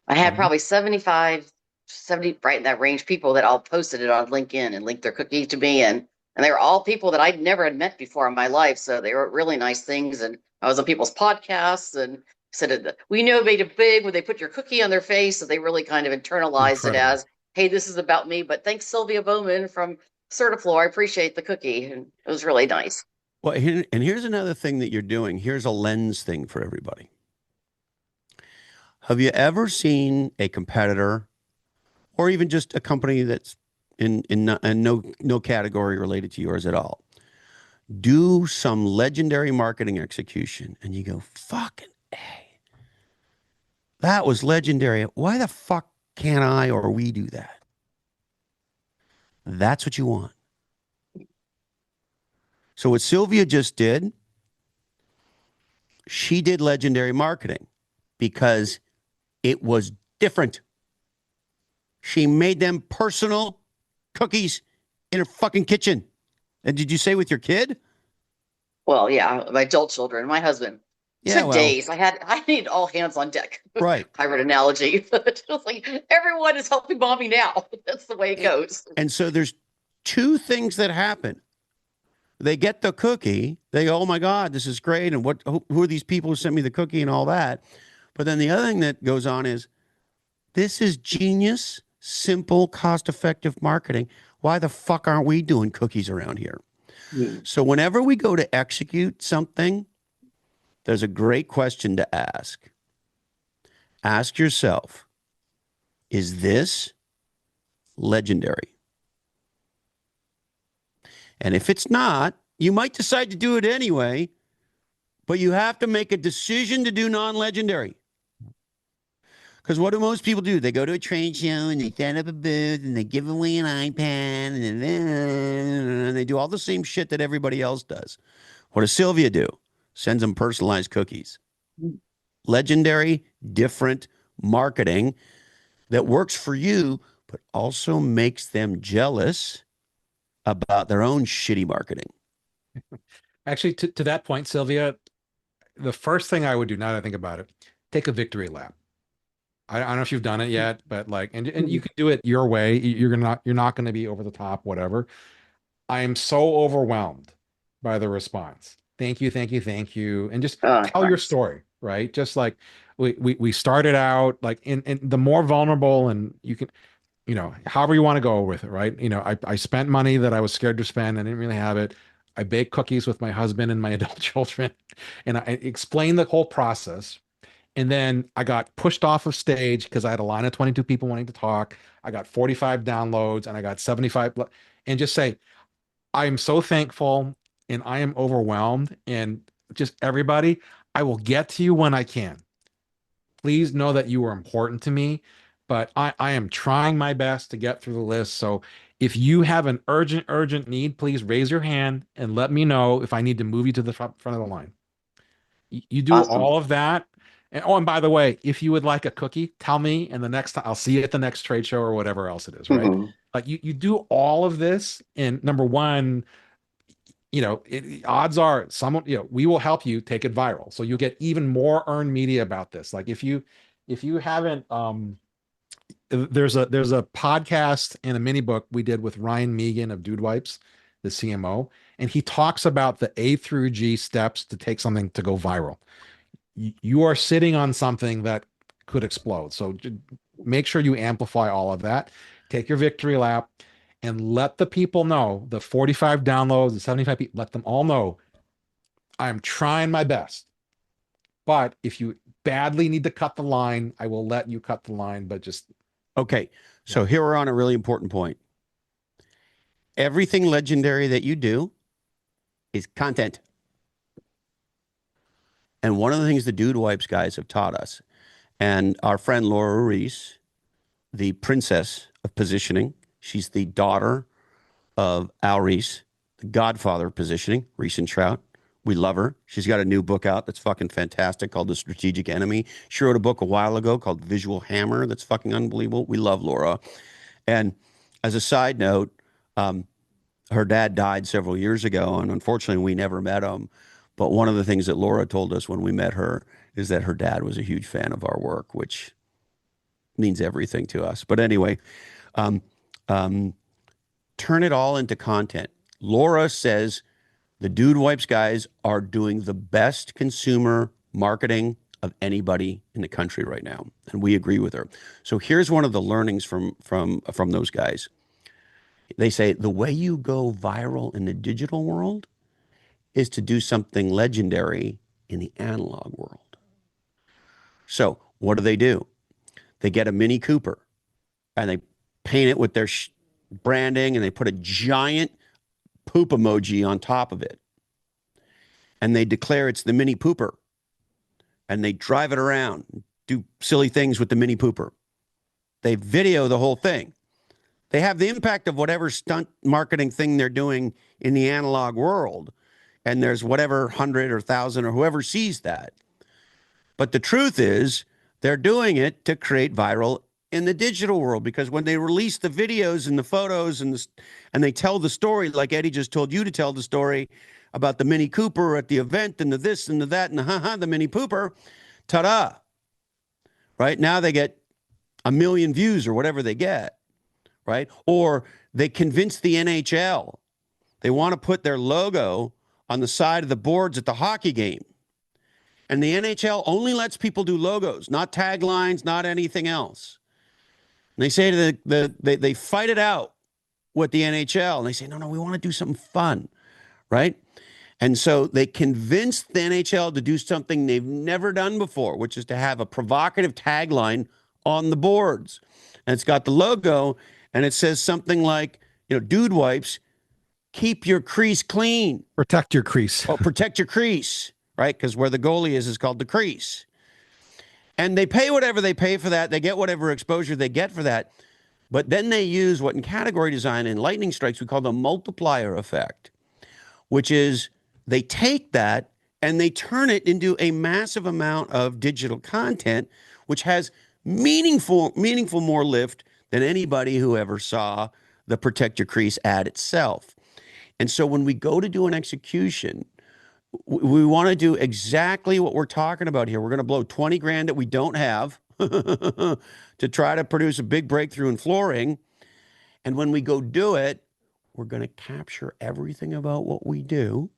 I had probably 75, 70, right in that range, people that all posted it on LinkedIn and linked their cookie to me. And they were all people that I'd never had met before in my life. So they were really nice things. And I was on people's podcasts and said, we know made it big when they put your cookie on their face. So they really kind of internalized it as, hey, this is about me. But thanks, Sylvia Bowman from Certifloor. I appreciate the cookie. And it was really nice. Well, and here's another thing that you're doing. Here's a lens thing for everybody. Have you ever seen a competitor, or even just a company that's in no category related to yours at all, do some legendary marketing execution, and you go, fucking A, that was legendary. Why the fuck can't I or we do that? That's what you want. So what Sylvia just did, she did legendary marketing because it was different. She made them personal cookies in her fucking kitchen. And did you say with your kid? Well, yeah, my adult children, my husband. Yeah, Took well, days. I need all hands on deck. right. Pirate analogy. But it was like everyone is helping mommy now. That's the way it goes. And so there's two things that happen. They get the cookie. They go, oh my God, this is great. And who are these people who sent me the cookie and all that? But then the other thing that goes on is this is genius, simple, cost-effective marketing. Why the fuck aren't we doing cookies around here? So whenever we go to execute something, there's a great question to ask. Ask yourself, is this legendary? And if it's not, you might decide to do it anyway, but you have to make a decision to do non-legendary. Because what do most people do? They go to a trade show and they set up a booth and they give away an iPad and they do all the same shit that everybody else does. What does Sylvia do? Sends them personalized cookies. Legendary, different marketing that works for you, but also makes them jealous about their own shitty marketing. Actually, to that point, Sylvia, the first thing I would do, now that I think about it, take a victory lap. I don't know if you've done it yet, but like, and you can do it your way. You're not going to be over the top, whatever. I am so overwhelmed by the response. Thank you, thank you, thank you, and just tell your story, right? Just like we started out, like in the more vulnerable, and you can, you know, however you want to go with it, right? You know, I spent money that I was scared to spend. I didn't really have it. I baked cookies with my husband and my adult children, and I explained the whole process. And then I got pushed off of stage because I had a line of 22 people wanting to talk. I got 45 downloads and I got 75. And just say, I am so thankful and I am overwhelmed. And just everybody, I will get to you when I can. Please know that you are important to me, but I am trying my best to get through the list. So if you have an urgent need, please raise your hand and let me know if I need to move you to the front of the line. You do Awesome. all of that. And oh, and by the way, if you would like a cookie, tell me, and the next time I'll see you at the next trade show or whatever else it is, right? Like you do all of this, and number one, you know, odds are someone, you know, we will help you take it viral, so you get even more earned media about this. Like if you haven't, there's a podcast and a mini book we did with Ryan Megan of Dude Wipes, the CMO, and he talks about the A through G steps to take something to go viral. You are sitting on something that could explode. So make sure you amplify all of that. Take your victory lap and let the people know, the 45 downloads, the 75 people, let them all know I'm trying my best. But if you badly need to cut the line, I will let you cut the line, but just. Okay. So here we're on a really important point. Everything legendary that you do is content. And one of the things the Dude Wipes guys have taught us, and our friend Laura Reese, the princess of positioning, she's the daughter of Al Reese, the godfather of positioning, Reese and Trout. We love her. She's got a new book out that's fucking fantastic called The Strategic Enemy. She wrote a book a while ago called Visual Hammer that's fucking unbelievable. We love Laura. And as a side note, her dad died several years ago, and unfortunately we never met him. But one of the things that Laura told us when we met her is that her dad was a huge fan of our work, which means everything to us. But anyway, turn it all into content. Laura says the Dude Wipes guys are doing the best consumer marketing of anybody in the country right now, and we agree with her. So here's one of the learnings from those guys. They say the way you go viral in the digital world is to do something legendary in the analog world. So what do? They get a Mini Cooper and they paint it with their branding and they put a giant poop emoji on top of it. And they declare it's the Mini Pooper. And they drive it around, do silly things with the Mini Pooper. They video the whole thing. They have the impact of whatever stunt marketing thing they're doing in the analog world. And there's whatever 100 or 1,000 or whoever sees that. But the truth is, they're doing it to create viral in the digital world, because when they release the videos and the photos and they tell the story, like Eddie just told you to tell the story about the Mini Cooper at the event and the this and the that and the Mini Pooper, ta-da, right? Now they get 1 million views or whatever they get, right? Or they convince the NHL they want to put their logo on the side of the boards at the hockey game. And the NHL only lets people do logos, not taglines, not anything else. And they say to they fight it out with the NHL, and they say, no, we want to do something fun, right? And so they convince the NHL to do something they've never done before, which is to have a provocative tagline on the boards. And it's got the logo, and it says something like, Dude Wipes, keep your crease clean. Protect your crease. Oh, protect your crease, right? Because where the goalie is called the crease. And they pay whatever they pay for that. They get whatever exposure they get for that. But then they use what in category design and lightning strikes we call the multiplier effect, which is they take that and they turn it into a massive amount of digital content, which has meaningful more lift than anybody who ever saw the Protect Your Crease ad itself. And so when we go to do an execution, we want to do exactly what we're talking about here. We're going to blow 20 grand that we don't have to try to produce a big breakthrough in flooring. And when we go do it, we're going to capture everything about what we do.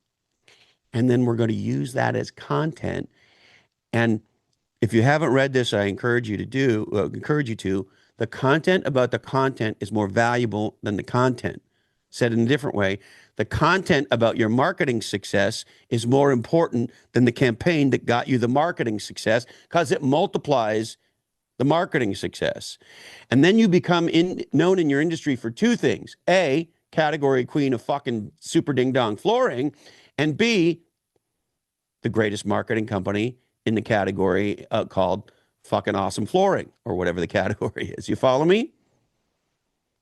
And then we're going to use that as content. And if you haven't read this, I encourage you to. The content about the content is more valuable than the content. Said in a different way, the content about your marketing success is more important than the campaign that got you the marketing success, because it multiplies the marketing success. And then you become known in your industry for two things. A, category queen of fucking super ding dong flooring, and B, the greatest marketing company in the category called fucking awesome flooring, or whatever the category is. You follow me?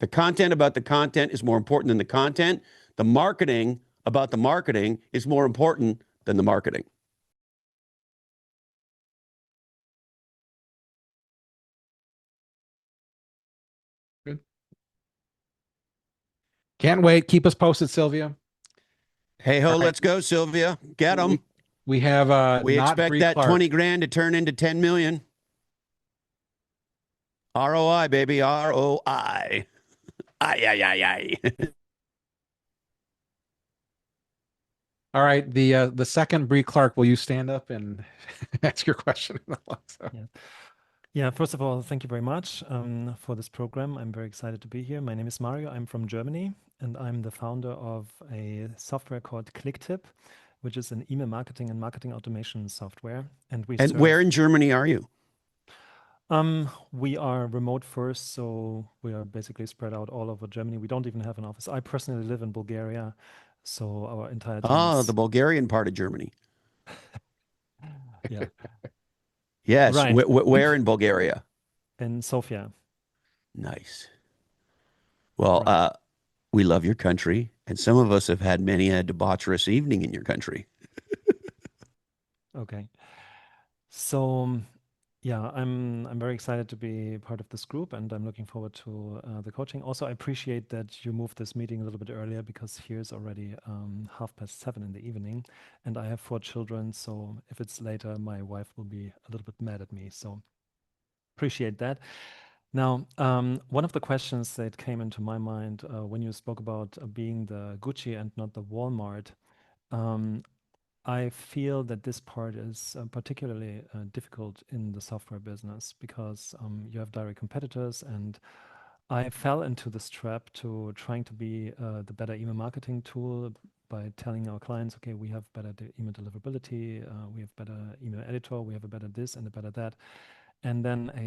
The content about the content is more important than the content. The marketing about the marketing is more important than the marketing. Good. Can't wait. Keep us posted, Sylvia. Hey ho, All right. let's go, Sylvia. Get them. We have We not expect Bree that Clark. 20 grand to turn into 10 million. ROI, baby. ROI. Aye, aye, aye, aye. All right. The second Bree Clark, will you stand up and ask your question? Yeah, first of all, thank you very much for this program. I'm very excited to be here. My name is Mario. I'm from Germany, and I'm the founder of a software called Clicktip, which is an email marketing and marketing automation software. And Where in Germany are you? We are remote first, so we are basically spread out all over Germany. We don't even have an office. I personally live in Bulgaria, so our entire team Oh, is, the Bulgarian part of Germany. yeah, Yes. Right. Where in Bulgaria? in Sofia. Nice. Well, Right. we love your country, and some of us have had many a debaucherous evening in your country. Okay. So, yeah, I'm very excited to be part of this group, and I'm looking forward to the coaching. Also, I appreciate that you moved this meeting a little bit earlier, because here's already 7:30 in the evening, and I have 4 children. So if it's later, my wife will be a little bit mad at me. So appreciate that. Now, one of the questions that came into my mind when you spoke about being the Gucci and not the Walmart, I feel that this part is particularly difficult in the software business, because you have direct competitors, and I fell into this trap to trying to be the better email marketing tool by telling our clients, okay, we have better email deliverability, we have better email editor, we have a better this and a better that. And then a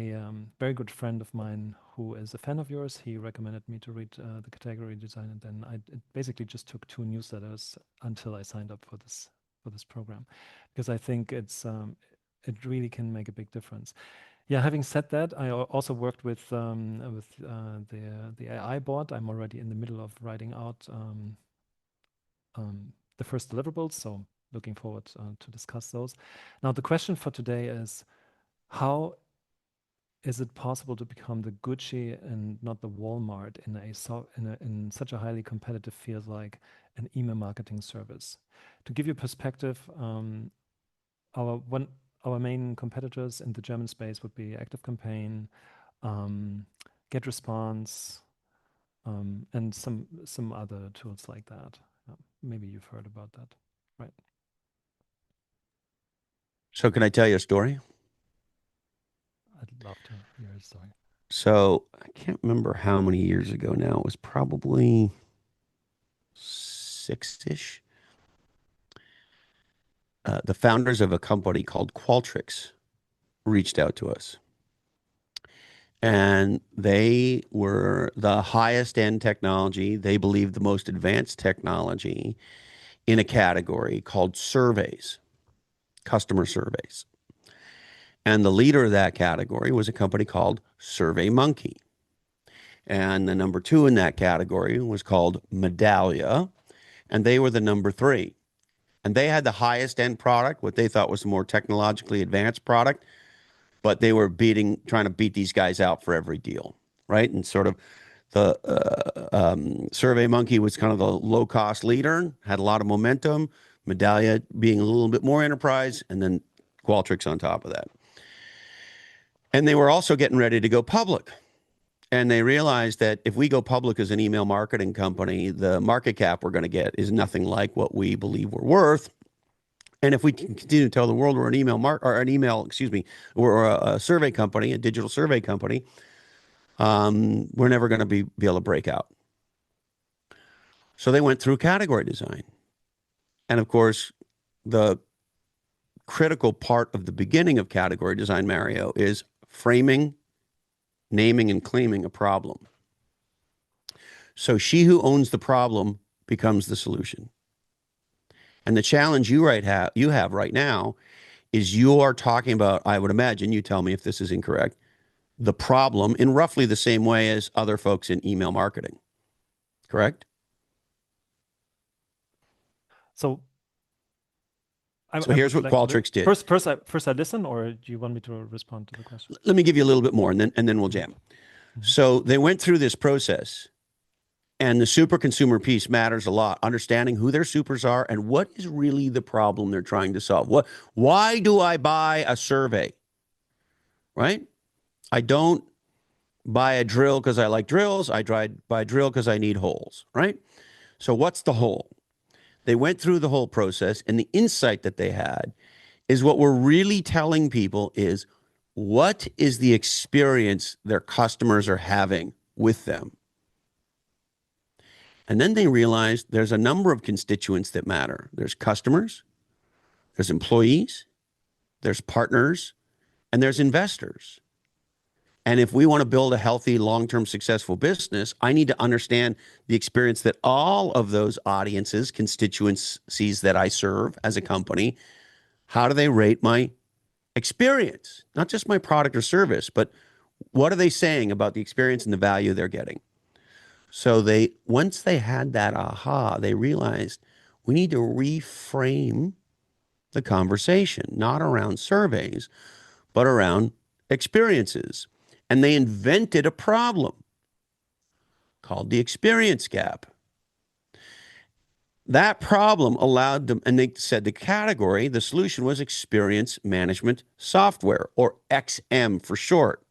very good friend of mine who is a fan of yours, he recommended me to read the category design, and then it basically just took 2 newsletters until I signed up for this program, because I think it really can make a big difference. Yeah, having said that, I also worked with the AI bot. I'm already in the middle of writing out the first deliverables, so looking forward to discuss those. Now, the question for today is, how is it possible to become the Gucci and not the Walmart in in such a highly competitive field like an email marketing service? To give you perspective, our main competitors in the German space would be ActiveCampaign, GetResponse, and some other tools like that. Maybe you've heard about that, right? So can I tell you a story? I'd love to hear a story. So I can't remember how many years ago now. It was probably 6-ish. The founders of a company called Qualtrics reached out to us. And they were the highest end technology. They believed the most advanced technology in a category called surveys, customer surveys. And the leader of that category was a company called SurveyMonkey. And the number 2 in that category was called Medallia. And they were the number 3. And they had the highest end product, what they thought was the more technologically advanced product, but they were trying to beat these guys out for every deal, right? And sort of the SurveyMonkey was kind of the low cost leader, had a lot of momentum, Medallia being a little bit more enterprise, and then Qualtrics on top of that. And they were also getting ready to go public. And they realized that if we go public as an email marketing company, the market cap we're going to get is nothing like what we believe we're worth. And if we continue to tell the world we're we're a survey company, a digital survey company, we're never going to be able to break out. So they went through category design. And of course, the critical part of the beginning of category design, Mario, is framing, naming, and claiming a problem. So she who owns the problem becomes the solution. And the challenge you have right now is you are talking about, I would imagine, you tell me if this is incorrect, the problem in roughly the same way as other folks in email marketing. Correct? So here's what Qualtrics did. First I listen, or do you want me to respond to the question? Let me give you a little bit more, and then we'll jam. Mm-hmm. So they went through this process, and the super consumer piece matters a lot. Understanding who their supers are and what is really the problem they're trying to solve. Why do I buy a survey? Right? I don't buy a drill because I like drills. I buy a drill because I need holes. Right? So what's the hole? They went through the whole process, and the insight that they had is what we're really telling people is what is the experience their customers are having with them. And then they realized there's a number of constituents that matter. There's customers, there's employees, there's partners, and there's investors. And if we want to build a healthy, long-term successful business, I need to understand the experience that all of those audiences, constituencies that I serve as a company, how do they rate my experience? Not just my product or service, but what are they saying about the experience and the value they're getting? So once they had that aha, they realized we need to reframe the conversation, not around surveys, but around experiences. And they invented a problem called the experience gap. That problem allowed them, and they said the solution was experience management software, or XM for short.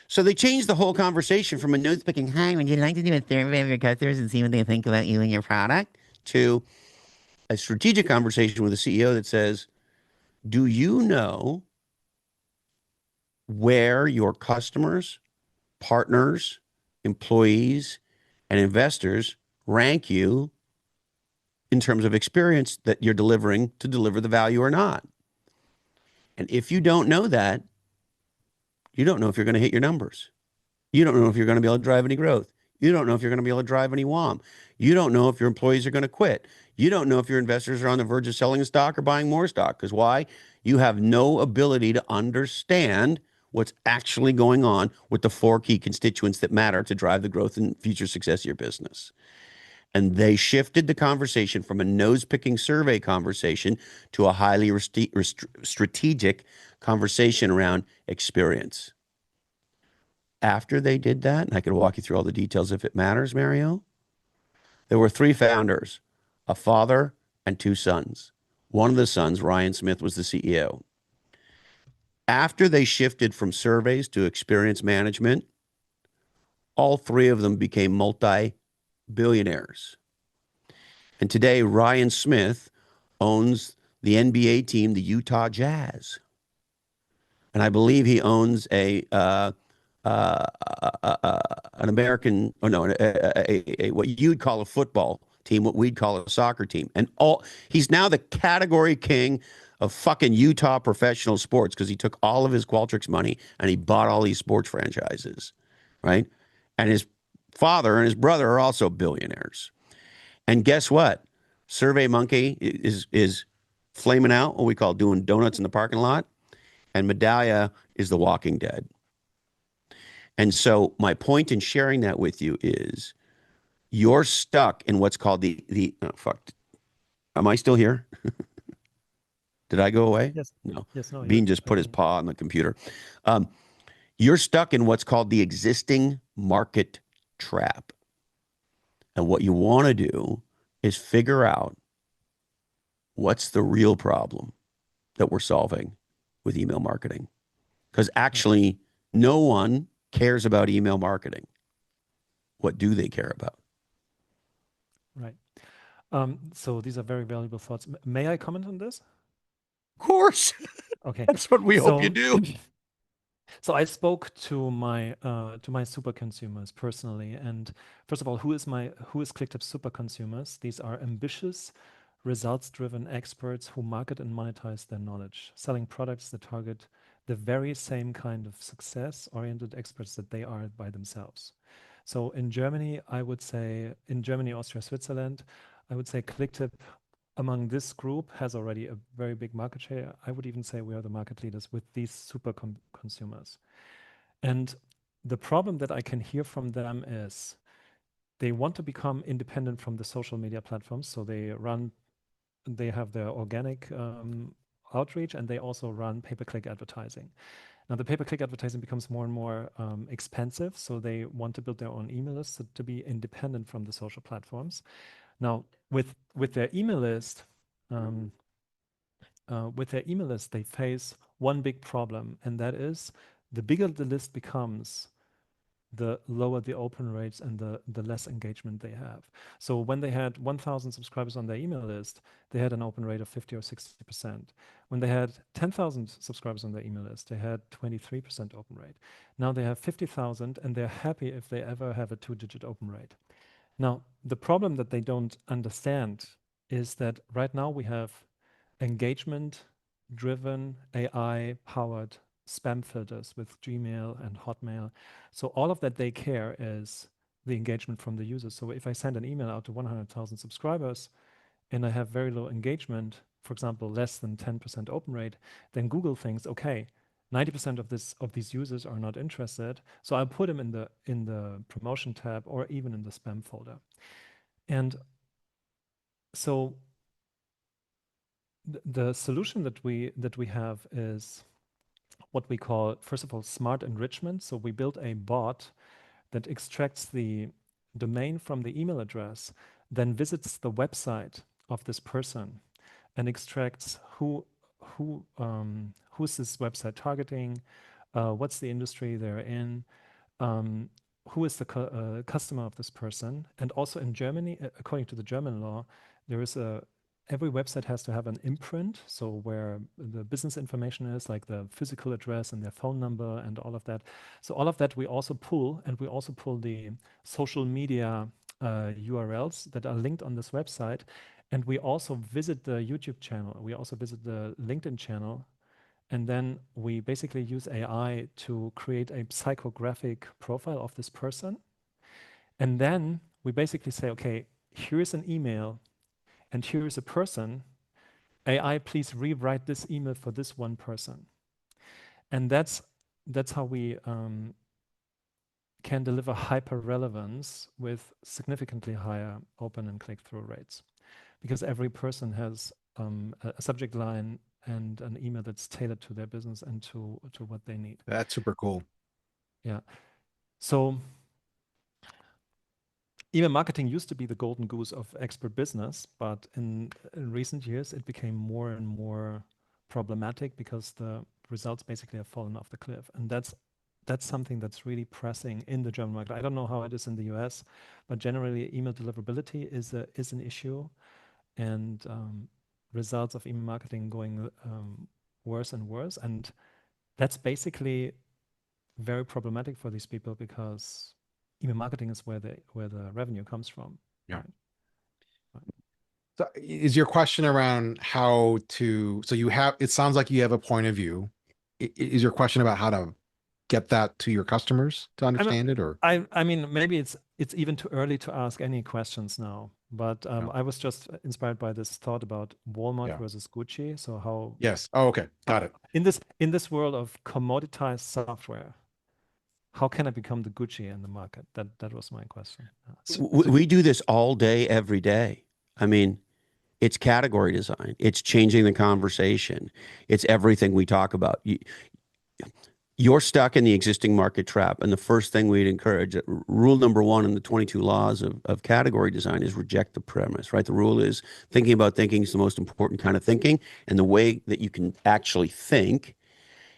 So they changed the whole conversation from a nose picking, hi, would you like to do a survey of your customers and see what they think about you and your product, to a strategic conversation with a CEO that says, do you know where your customers, partners, employees, and investors rank you in terms of experience that you're delivering to deliver the value or not? And if you don't know that, you don't know if you're going to hit your numbers. You don't know if you're going to be able to drive any growth. You don't know if you're going to be able to drive any WOM. You don't know if your employees are going to quit. You don't know if your investors are on the verge of selling stock or buying more stock. Because why? You have no ability to understand what's actually going on with the 4 key constituents that matter to drive the growth and future success of your business. And they shifted the conversation from a nose-picking survey conversation to a highly strategic conversation around experience. after they did that, and I could walk you through all the details if it matters, Mario, there were 3 founders, a father and 2 sons. One of the sons, Ryan Smith, was the CEO. After they shifted from surveys to experience management, all 3 of them became multi-billionaires. And today, Ryan Smith owns the NBA team, the Utah Jazz. And I believe he owns an American, or no, what you'd call a football team, what we'd call a soccer team. And he's now the category king of fucking Utah professional sports because he took all of his Qualtrics money and he bought all these sports franchises, right? And his father and his brother are also billionaires. And guess what? SurveyMonkey is flaming out, what we call doing donuts in the parking lot. And Medallia is The Walking Dead. And so my point in sharing that with you is you're stuck in what's called oh, fuck. Am I still here? Did I go away? Yes. No. Yes. No. Bean just put his paw on the computer. You're stuck in what's called the existing market trap. And what you want to do is figure out what's the real problem that we're solving with email marketing. Because actually, no one cares about email marketing. What do they care about? Right. So these are very valuable thoughts. May I comment on this? Of course. Okay. That's what we hope you do. So I spoke to my super consumers personally, and first of all, who is ClickTip super consumers? These are ambitious, results-driven experts who market and monetize their knowledge, selling products that target the very same kind of success-oriented experts that they are by themselves. So in Germany, Austria, Switzerland, I would say ClickTip among this group has already a very big market share. I would even say we are the market leaders with these super consumers. And the problem that I can hear from them is they want to become independent from the social media platforms. So they have their organic outreach, and they also run pay-per-click advertising. Now, the pay-per-click advertising becomes more and more expensive, so they want to build their own email list to be independent from the social platforms. Now, with their email list, they face one big problem, and that is the bigger the list becomes, the lower the open rates and the less engagement they have. So when they had 1,000 subscribers on their email list, they had an open rate of 50 or 60%. When they had 10,000 subscribers on their email list, they had 23% open rate. Now they have 50,000, and they're happy if they ever have a 2-digit open rate. Now, the problem that they don't understand is that right now we have engagement-driven, AI-powered spam filters with Gmail and Hotmail. So all of that they care is the engagement from the users. So if I send an email out to 100,000 subscribers and I have very low engagement, for example, less than 10% open rate, then Google thinks, okay, 90% of these users are not interested, so I'll put them in the promotion tab or even in the spam folder. And so the solution that we have is what we call, first of all, smart enrichment. So we built a bot that extracts the domain from the email address, then visits the website of this person and extracts who's this website targeting, what's the industry they're in, who is the customer of this person. And also in Germany, according to the German law, there is every website has to have an imprint, so where the business information is, like the physical address and their phone number and all of that. So all of that we also pull, and we also pull the social media URLs that are linked on this website. And we also visit the YouTube channel. We also visit the LinkedIn channel. And then we basically use AI to create a psychographic profile of this person. And then we basically say, okay, here's an email and here is a person. AI, please rewrite this email for this one person. And that's how we can deliver hyper relevance with significantly higher open and click-through rates, because every person has a subject line and an email that's tailored to their business and to what they need. That's super cool. Yeah. So email marketing used to be the golden goose of expert business, but in recent years, it became more and more problematic because the results basically have fallen off the cliff. And that's something that's really pressing in the German market. I don't know how it is in the US, but generally email deliverability is an issue, and results of email marketing going worse and worse. And that's basically very problematic for these people because email marketing is where the revenue comes from. Yeah. Right? So is your question around how to, so you have, it sounds like you have a point of view. Is your question about how to get that to your customers to understand it, or? I mean, maybe it's even too early to ask any questions now, but Yeah. I was just inspired by this thought about Walmart Yeah. versus Gucci. So how Yes. Oh, okay. Got it. in this world of commoditized software, how can I become the Gucci in the market? That was my question. We do this all day, every day. I mean, it's category design. It's changing the conversation. It's everything we talk about. You're stuck in the existing market trap. And the first thing we'd encourage, rule number one in the 22 laws of category design is reject the premise, right? The rule is thinking about thinking is the most important kind of thinking. And the way that you can actually think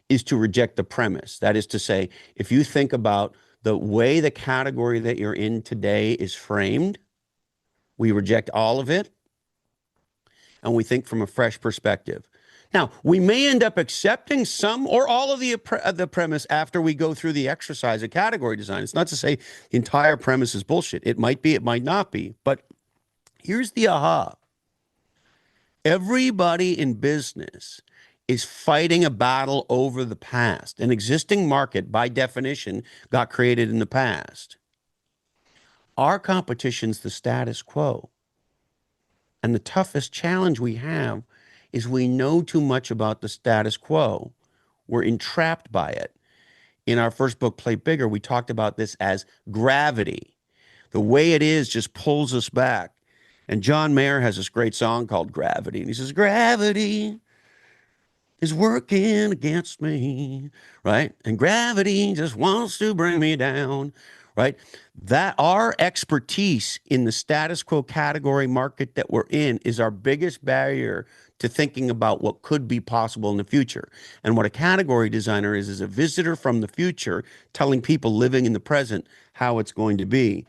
is to reject the premise. That is to say, if you think about the way the category that you're in today is framed, we reject all of it and we think from a fresh perspective. Now, we may end up accepting some or all of the premise after we go through the exercise of category design. It's not to say the entire premise is bullshit. It might be, it might not be. But here's the aha. Everybody in business is fighting a battle over the past. An existing market, by definition, got created in the past. Our competition's the status quo. And the toughest challenge we have is we know too much about the status quo. We're entrapped by it. In our first book, Play Bigger, we talked about this as gravity. The way it is just pulls us back. And John Mayer has this great song called Gravity. And he says, gravity is working against me, right? And gravity just wants to bring me down, right? That our expertise in the status quo category market that we're in is our biggest barrier to thinking about what could be possible in the future. And what a category designer is a visitor from the future telling people living in the present how it's going to be.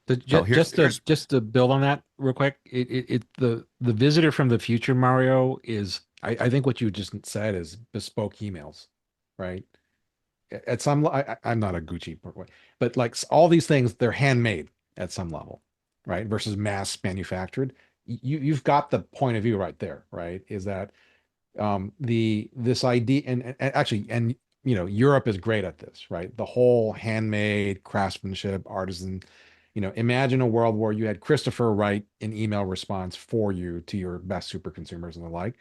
Just to build on that real quick, the visitor from the future, Mario, is I think what you just said is bespoke emails, right? At some, I'm not a Gucci, but like all these things, they're handmade at some level, right? Versus mass manufactured. You've got the point of view right there, right? Is that this idea, and actually, and you know, Europe is great at this, right? The whole handmade craftsmanship, artisan. You know, imagine a world where you had Christopher write an email response for you to your best super consumers and the like.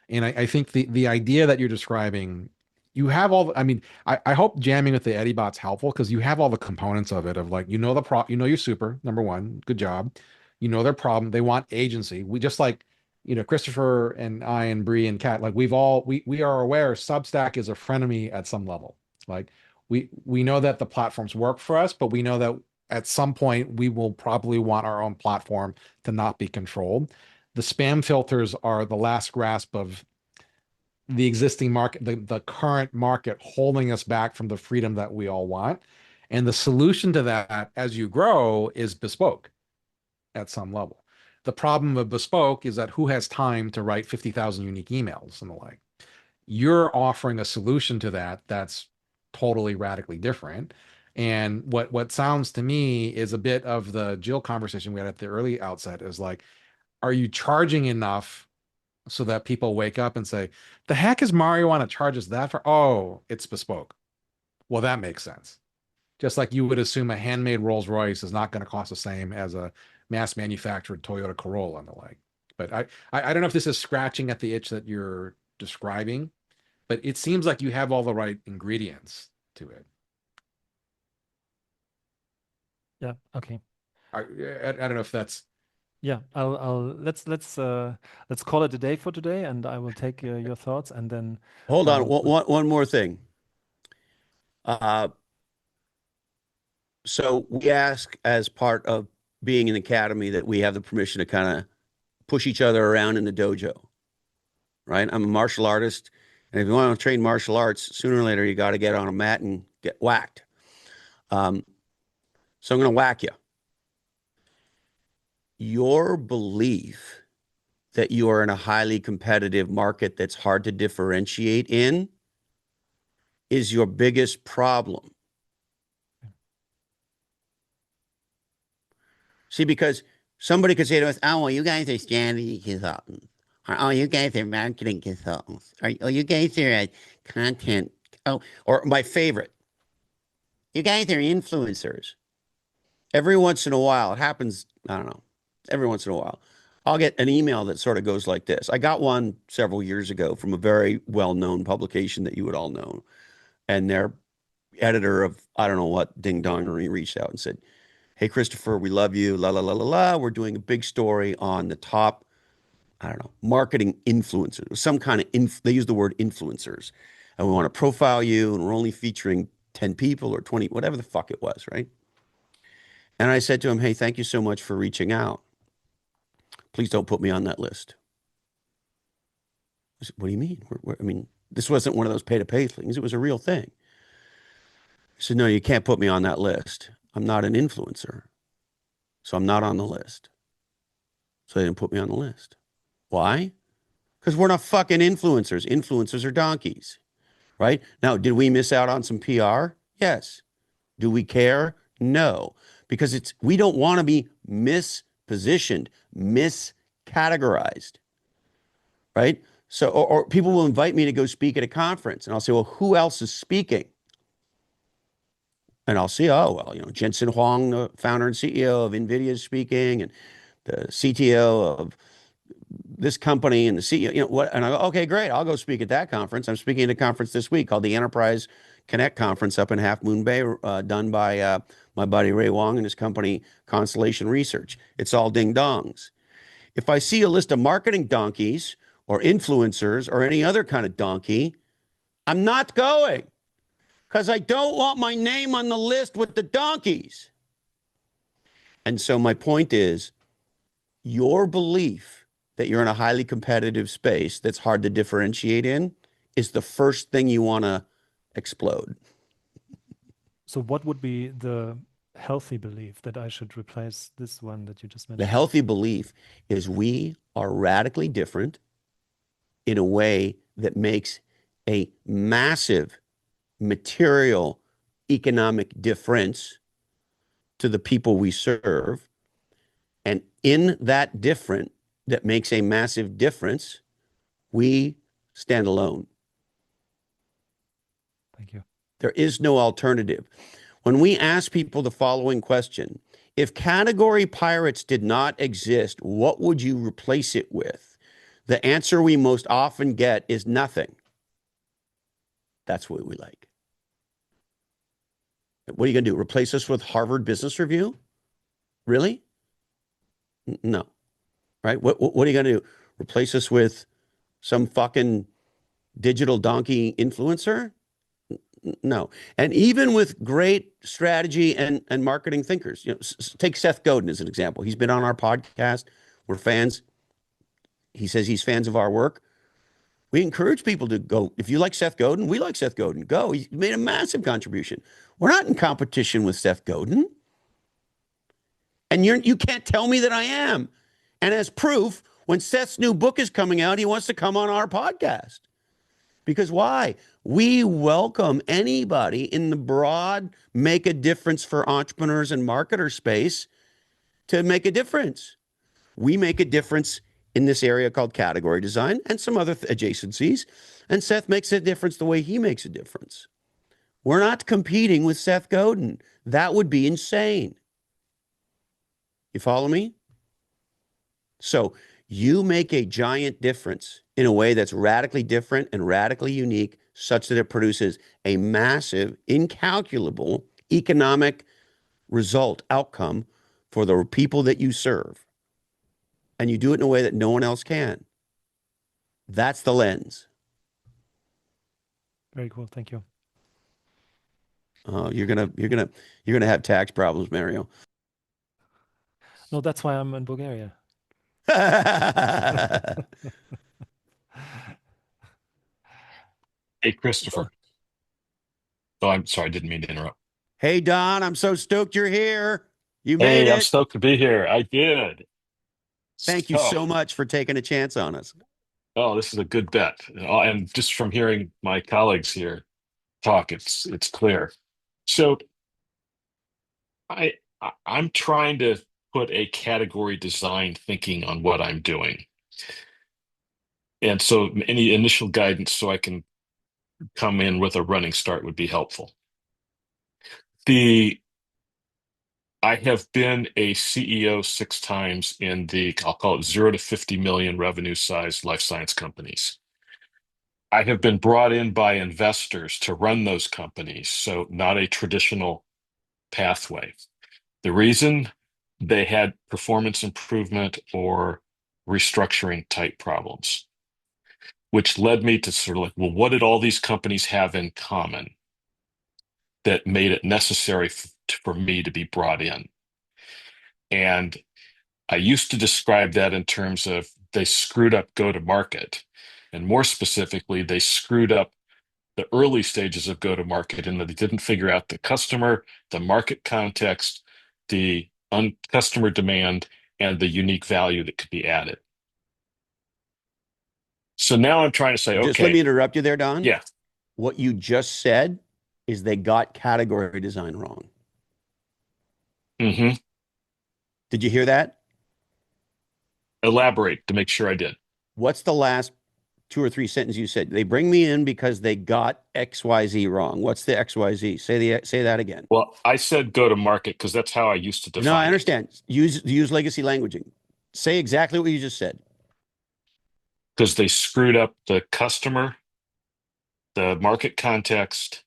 And I think the idea that you're describing, you have all, I mean, I hope jamming with the Eddie bot's helpful because you have all the components of it of like, you know, you know, your super, number one, good job. You know, their problem. They want agency. We just like, you know, Christopher and I and Bree and Kat, like we are aware Substack is a frenemy at some level. Like we know that the platforms work for us, but we know that at some point we will probably want our own platform to not be controlled. The spam filters are the last grasp of the existing market, the current market holding us back from the freedom that we all want. And the solution to that as you grow is bespoke at some level. The problem of bespoke is that who has time to write 50,000 unique emails and the like? You're offering a solution to that that's totally radically different. And what sounds to me is a bit of the Jill conversation we had at the early outset is like, are you charging enough so that people wake up and say, the heck is Mario want to charge us that for? Oh, it's bespoke. Well, that makes sense. Just like you would assume a handmade Rolls Royce is not going to cost the same as a mass manufactured Toyota Corolla and the like. But I don't know if this is scratching at the itch that you're describing, but it seems like you have all the right ingredients to it. Yeah. Okay. I don't know if that's. Yeah. Let's call it a day for today, and I will take your thoughts, and then Hold on, one more thing. So we ask as part of being an academy that we have the permission to kind of push each other around in the dojo, right? I'm a martial artist. And if you want to train martial arts, sooner or later, you got to get on a mat and get whacked. So I'm going to whack you. Your belief that you are in a highly competitive market that's hard to differentiate in is your biggest problem. See, because somebody could say to us, oh, well, you guys are strategy consultants. Or, oh, you guys are marketing consultants. Or, oh, you guys are content. Oh, or my favorite, you guys are influencers. Every once in a while, it happens, I don't know, every once in a while, I'll get an email that sort of goes like this. I got one several years ago from a very well-known publication that you would all know. And their editor of, I don't know what, Ding Dongery reached out and said, hey, Christopher, we love you, la, la, la, la, la. We're doing a big story on the top, I don't know, marketing influencers, some kind of, they use the word influencers. And we want to profile you, and we're only featuring 10 people or 20, whatever the fuck it was, right? And I said to him, hey, thank you so much for reaching out. Please don't put me on that list. I said, what do you mean? I mean, this wasn't one of those pay-to-pay things. It was a real thing. I said, no, you can't put me on that list. I'm not an influencer. So I'm not on the list. So they didn't put me on the list. Why? Because we're not fucking influencers. Influencers are donkeys, right? Now, did we miss out on some PR? Yes. Do we care? No. Because we don't want to be mispositioned, miscategorized, right? So, or people will invite me to go speak at a conference, and I'll say, well, who else is speaking? And I'll see, oh, well, you know, Jensen Huang, the founder and CEO of NVIDIA, is speaking, and the CTO of this company and the CEO, you know, what? And I go, okay, great. I'll go speak at that conference. I'm speaking at a conference this week called the Enterprise Connect Conference up in Half Moon Bay, done by my buddy Ray Wong and his company Constellation Research. It's all ding dongs. If I see a list of marketing donkeys or influencers or any other kind of donkey, I'm not going, because I don't want my name on the list with the donkeys. And so my point is, your belief that you're in a highly competitive space that's hard to differentiate in is the first thing you want to explode. So what would be the healthy belief that I should replace this one that you just The mentioned? healthy belief is we are radically different in a way that makes a massive material economic difference to the people we serve. And in that different, that makes a massive difference, we stand alone. Thank you. There is no alternative. When we ask people the following question, if category pirates did not exist, what would you replace it with? The answer we most often get is nothing. That's what we like. What are you going to do? Replace us with Harvard Business Review? Really? No. Right? What are you going to do? Replace us with some fucking digital donkey influencer? No. And even with great strategy and marketing thinkers, you know, take Seth Godin as an example. He's been on our podcast. We're fans. He says he's fans of our work. We encourage people to go. If you like Seth Godin, we like Seth Godin. Go. He's made a massive contribution. We're not in competition with Seth Godin. And you can't tell me that I am. And as proof, when Seth's new book is coming out, he wants to come on our podcast. Because why? We welcome anybody in the broad, make a difference for entrepreneurs and marketer space to make a difference. We make a difference in this area called category design and some other adjacencies. And Seth makes a difference the way he makes a difference. We're not competing with Seth Godin. That would be insane. You follow me? So you make a giant difference in a way that's radically different and radically unique, such that it produces a massive, incalculable economic result, outcome for the people that you serve. And you do it in a way that no one else can. That's the lens. Very cool. Thank you. Oh, you're gonna have tax problems, Mario. No, that's why I'm in Bulgaria. Hey, Christopher. Oh, I'm sorry, I didn't mean to interrupt. Hey, Don, I'm so stoked you're here. You made Hey, I'm it. stoked to be here. I did. Thank you So, so much for taking a chance on us. oh, this is a good bet. And just from hearing my colleagues here talk, it's clear. So I I'm trying to put a category design thinking on what I'm doing. And so any initial guidance so I can come in with a running start would be helpful. The I have been a CEO 6 times in the, I'll call it 0 to 50 million revenue size life science companies. I have been brought in by investors to run those companies, so not a traditional pathway. The reason they had performance improvement or restructuring type problems, which led me to sort of like, well, what did all these companies have in common that made it necessary for me to be brought in? And I used to describe that in terms of they screwed up go to market. And more specifically, they screwed up the early stages of go to market in that they didn't figure out the customer, the market context, the customer demand, and the unique value that could be added. So now I'm trying to say, Just let okay, me interrupt you there, Don. yeah, What you just said is they got category design wrong. hmm Did you hear that? elaborate to make sure I did. What's the last 2 or 3 sentences you said? They bring me in because they got XYZ wrong. What's the XYZ? Say that again. Well, I said go to market because that's how I used to No, I define it. understand. Use legacy languaging. Say exactly what you just said. Because they screwed up the customer, the market context,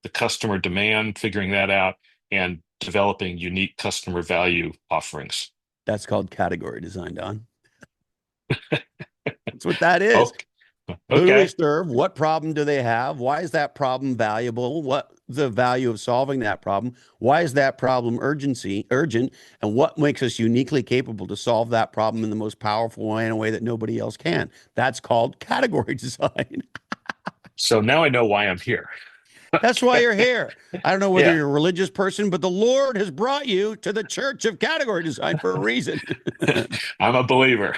the customer demand, figuring that out, and developing unique customer value offerings. That's called category design, Don. That's what that is. Okay. Who do they Okay. serve? What problem do they have? Why is that problem valuable? What the value of solving that problem? Why is that problem urgent? And what makes us uniquely capable to solve that problem in the most powerful way, in a way that nobody else can? That's called category design. So now I know why I'm here. That's why you're here. I don't know whether Yeah. you're a religious person, but the Lord has brought you to the church of category design for a reason. I'm a believer.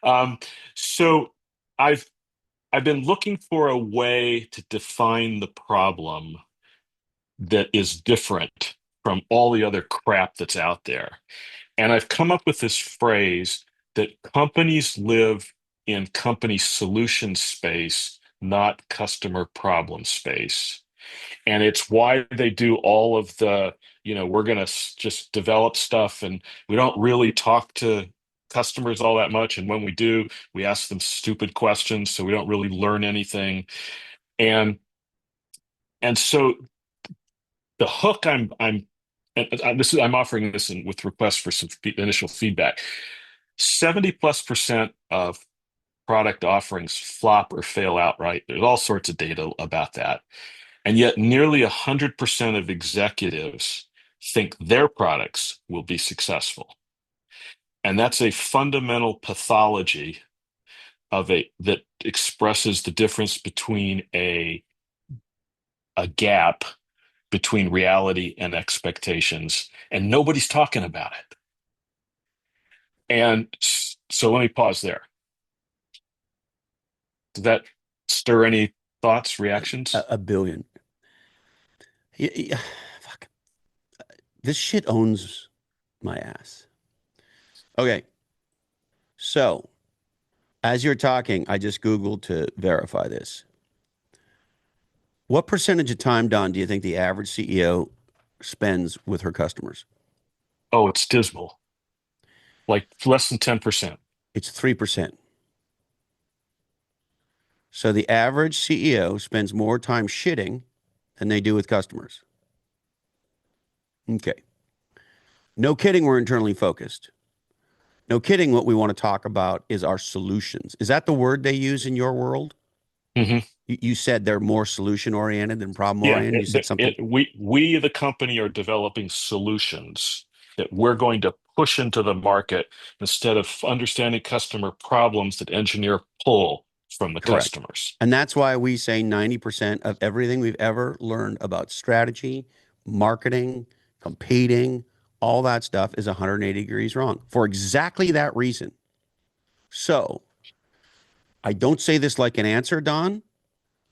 um, so I've I've been looking for a way to define the problem that is different from all the other crap that's out there. And I've come up with this phrase that companies live in company solution space, not customer problem space. And it's why they do all of the, we're going to just develop stuff and we don't really talk to customers all that much. And when we do, we ask them stupid questions, so we don't really learn anything. And so the hook I'm offering this with requests for some initial feedback. 70+% of product offerings flop or fail outright. There's all sorts of data about that. And yet nearly 100% of executives think their products will be successful. And that's a fundamental pathology that expresses the difference between a gap between reality and expectations, and nobody's talking about it. And so let me pause there. Did that stir any thoughts, reactions? A billion. Fuck. This shit owns my ass. Okay. So, as you're talking, I just Googled to verify this. What percentage of time, Don, do you think the average CEO spends with her customers? Oh, it's dismal. Like less than 10%. It's 3%. So the average CEO spends more time shitting than they do with customers. Okay. No kidding, we're internally focused. No kidding, what we want to talk about is our solutions. Is that the word they use in your world? Mhm. You said they're more solution oriented than problem Yeah, oriented. You said something. we the company are developing solutions that we're going to push into the market instead of understanding customer problems that engineer pull from the Correct. customers. And that's why we say 90% of everything we've ever learned about strategy, marketing, competing, all that stuff is 180 degrees wrong for exactly that reason. So I don't say this like an answer, Don.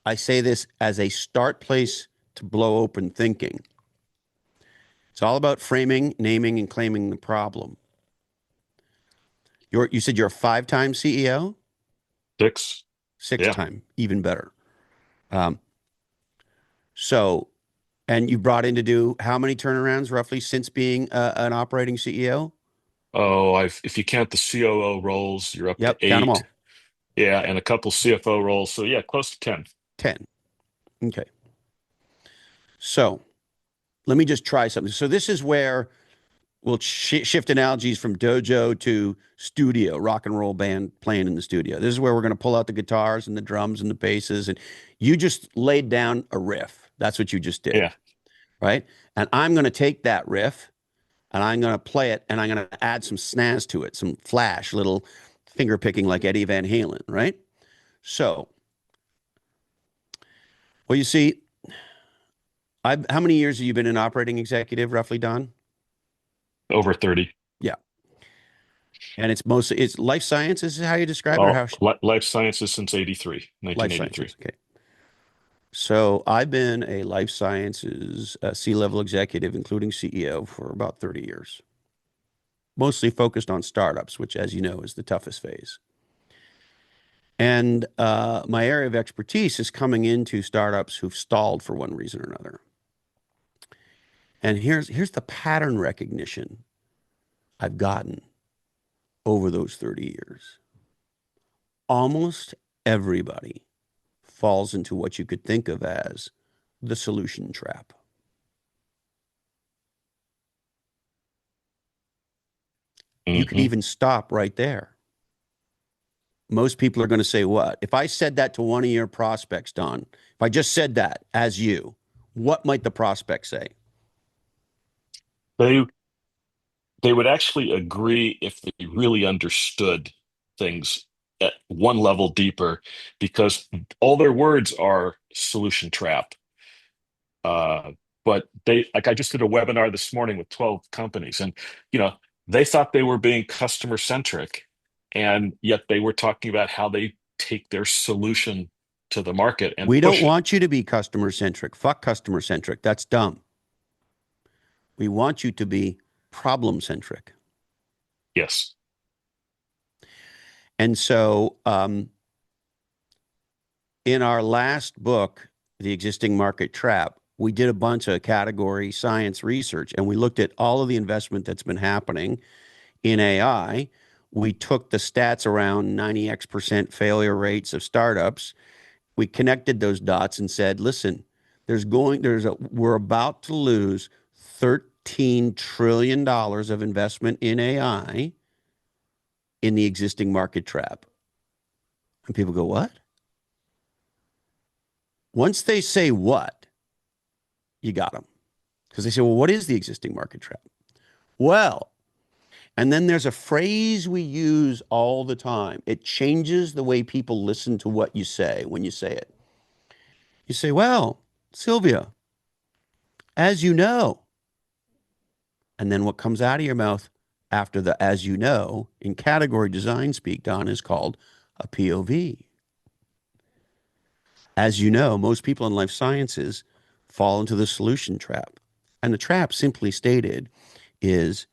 I say this as a start place to blow open thinking. It's all about framing, naming, and claiming the problem. You said you're a 5-time CEO? 6. 6 Yeah. time, even better. So, and you brought in to do how many turnarounds roughly since being an operating CEO? Oh, if you count the COO roles, you're up to Yep, count them 8. all. Yeah, and a couple CFO roles. So yeah, close to 10. 10. Okay. So let me just try something. So this is where we'll shift analogies from dojo to studio, rock and roll band playing in the studio. This is where we're going to pull out the guitars and the drums and the basses. And you just laid down a riff. That's what you just did. Yeah. Right. And I'm going to take that riff and I'm going to play it and I'm going to add some snaz to it, some flash, little finger picking like Eddie Van Halen. Right. So, well, you see, how many years have you been an operating executive, roughly, Don? Over 30. Yeah. And it's life sciences is how you describe it, or Well, how life sciences since 83, life 1983. sciences. Okay. So I've been a life sciences C-level executive, including CEO, for about 30 years. Mostly focused on startups, which, as you know, is the toughest phase. And my area of expertise is coming into startups who've stalled for one reason or another. And here's the pattern recognition I've gotten over those 30 years. Almost everybody falls into what you could think of as the solution trap. You could even stop right there. Most people are going to say, what? If I said that to one of your prospects, Don, if I just said that as you, what might the prospect say? They would actually agree if they really understood things at one level deeper, because all their words are solution trap. But I just did a webinar this morning with 12 companies, and they thought they were being customer centric, and yet they were talking about how they take their solution to the market and We don't push it. want you to be customer centric. Fuck customer centric. That's dumb. We want you to be problem centric. Yes. And so in our last book, The Existing Market Trap, we did a bunch of category science research and we looked at all of the investment that's been happening in AI. We took the stats around 90x% failure rates of startups. We connected those dots and said, listen, we're about to lose $13 trillion of investment in AI in the existing market trap. And people go, what? Once they say what, you got them. Because they say, well, what is the existing market trap? Well, and then there's a phrase we use all the time. It changes the way people listen to what you say when you say it. You say, well, Sylvia, as you know. And then what comes out of your mouth after the as you know in category design speak, Don, is called a POV. As you know, most people in life sciences fall into the solution trap. And the trap, simply stated, is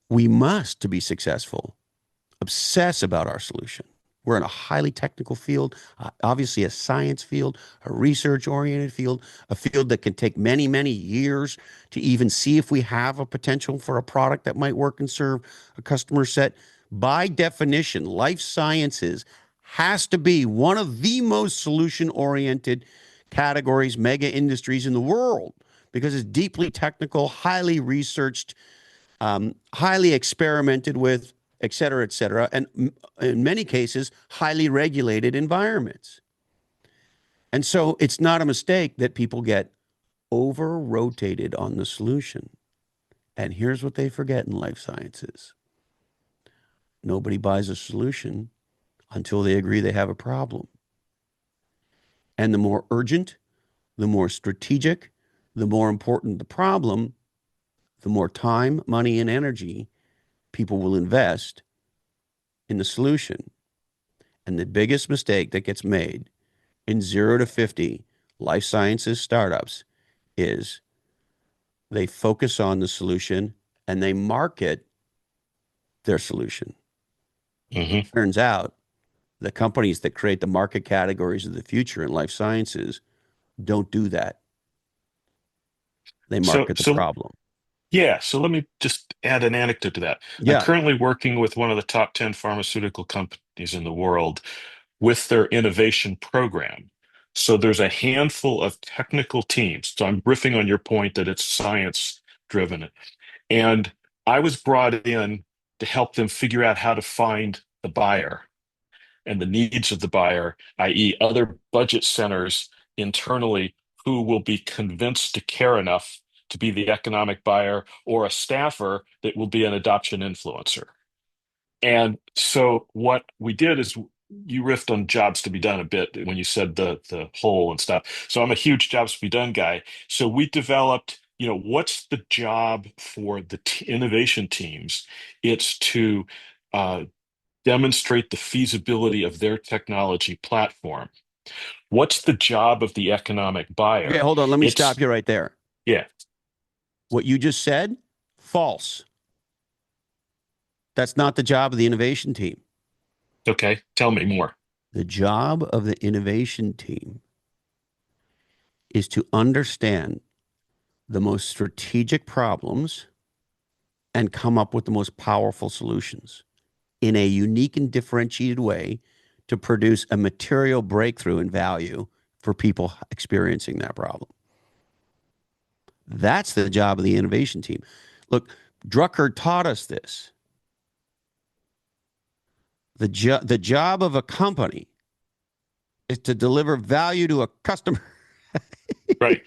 we must, to be successful, obsess about our solution. We're in a highly technical field, obviously a science field, a research-oriented field, a field that can take many, many years to even see if we have a potential for a product that might work and serve a customer set. By definition, life sciences has to be one of the most solution-oriented categories, mega industries in the world, because it's deeply technical, highly researched, highly experimented with, et cetera, and in many cases, highly regulated environments. And so it's not a mistake that people get over-rotated on the solution. And here's what they forget in life sciences. Nobody buys a solution until they agree they have a problem. And the more urgent, the more strategic, the more important the problem, the more time, money, and energy people will invest in the solution. And the biggest mistake that gets made in 0 to 50 life sciences startups is they focus on the solution and they market their solution. Mm-hmm. Turns out the companies that create the market categories of the future in life sciences don't do that. They market the problem. Yeah, so let me just add an anecdote to that. I'm Yeah. currently working with one of the top 10 pharmaceutical companies in the world with their innovation program. So there's a handful of technical teams. So I'm riffing on your point that it's science driven. And I was brought in to help them figure out how to find the buyer and the needs of the buyer, i.e., other budget centers internally who will be convinced to care enough to be the economic buyer, or a staffer that will be an adoption influencer. And so what we did is, you riffed on jobs to be done a bit when you said the whole and stuff. So I'm a huge jobs to be done guy. So we developed, what's the job for the innovation teams? It's to demonstrate the feasibility of their technology platform. What's the job of the economic buyer? Okay, hold on. Let me stop you right there. Yeah. What you just said, false. That's not the job of the innovation team. Okay, tell me more. The job of the innovation team is to understand the most strategic problems and come up with the most powerful solutions in a unique and differentiated way to produce a material breakthrough in value for people experiencing that problem. That's the job of the innovation team. Look, Drucker taught us this. The job of a company is to deliver value to a customer. Right.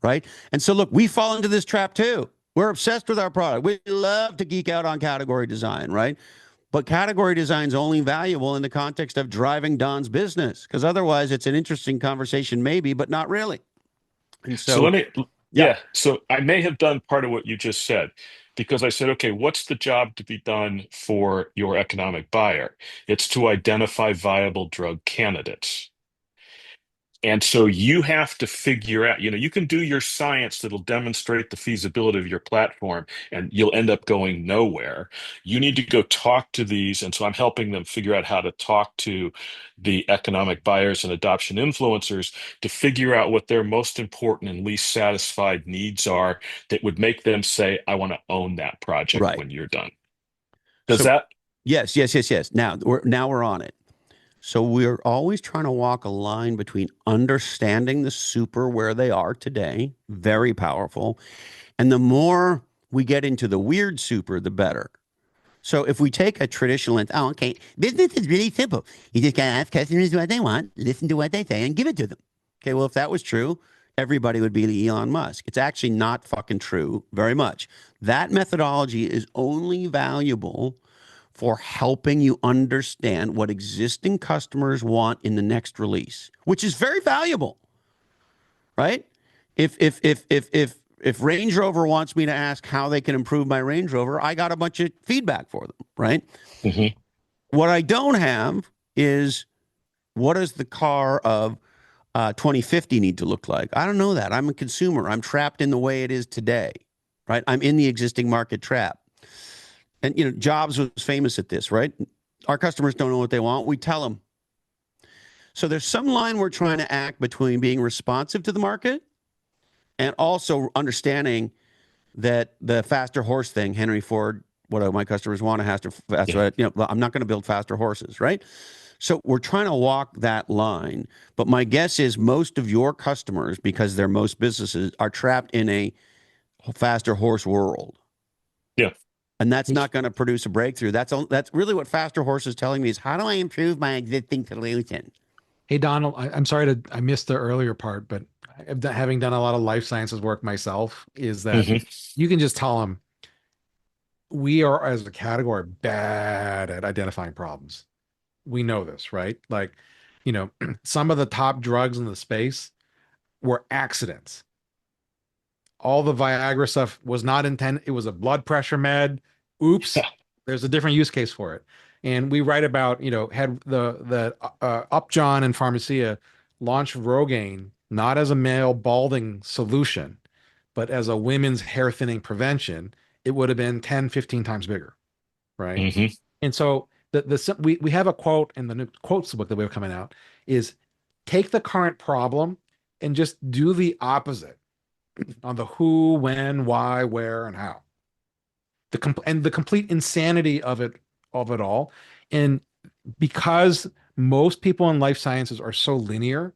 Right. And so, look, we fall into this trap too. We're obsessed with our product. We love to geek out on category design, right? But category design is only valuable in the context of driving Don's business, because otherwise it's an interesting conversation, maybe, but not really. And so let me, yeah. So I may have done part of what you just said, because I said, okay, what's the job to be done for your economic buyer? It's to identify viable drug candidates. And so you have to figure out, you can do your science that'll demonstrate the feasibility of your platform, and you'll end up going nowhere. You need to go talk to these. And so I'm helping them figure out how to talk to the economic buyers and adoption influencers to figure out what their most important and least satisfied needs are that would make them say, I want to own that project Right. when you're done. Does So- that? Yes. Now we're on it. So we're always trying to walk a line between understanding the super where they are today, very powerful, and the more we get into the weird super, the better. So if we take a traditional, okay, business is really simple. You just got to ask customers what they want, listen to what they say, and give it to them. Okay, well, if that was true, everybody would be Elon Musk. It's actually not fucking true very much. That methodology is only valuable for helping you understand what existing customers want in the next release, which is very valuable, right? If Range Rover wants me to ask how they can improve my Range Rover, I got a bunch of feedback for them, right? Mm-hmm. What I don't have is, what does the car of 2050 need to look like? I don't know that. I'm a consumer. I'm trapped in the way it is today, right? I'm in the existing market trap. And, Jobs was famous at this, right? Our customers don't know what they want. We tell them. So there's some line we're trying to act between being responsive to the market and also understanding that the faster horse thing, Henry Ford, what my customers want, I'm not going to build faster horses, right? So we're trying to walk that line. But my guess is most of your customers, because they're most businesses, are trapped in a faster horse world. Yeah. And that's not going to produce a breakthrough. That's really what Faster Horse is telling me is, how do I improve my existing solution? Hey, Donald, I'm sorry I missed the earlier part, but having done a lot of life sciences work myself, is that you can just tell them we are, as a category, bad at identifying problems. We know this, right? Like, some of the top drugs in the space were accidents. All the Viagra stuff was not intended. It was a blood pressure med. Oops, there's a different use case for it. And we write about, had the Upjohn and Pharmacia launched Rogaine not as a male balding solution, but as a women's hair thinning prevention, it would have been 10, 15 times bigger, right? And so we have a quote in the new quotes book that we have coming out is, take the current problem and just do the opposite on the who, when, why, where, and how. The complete insanity of it all. And because most people in life sciences are so linear,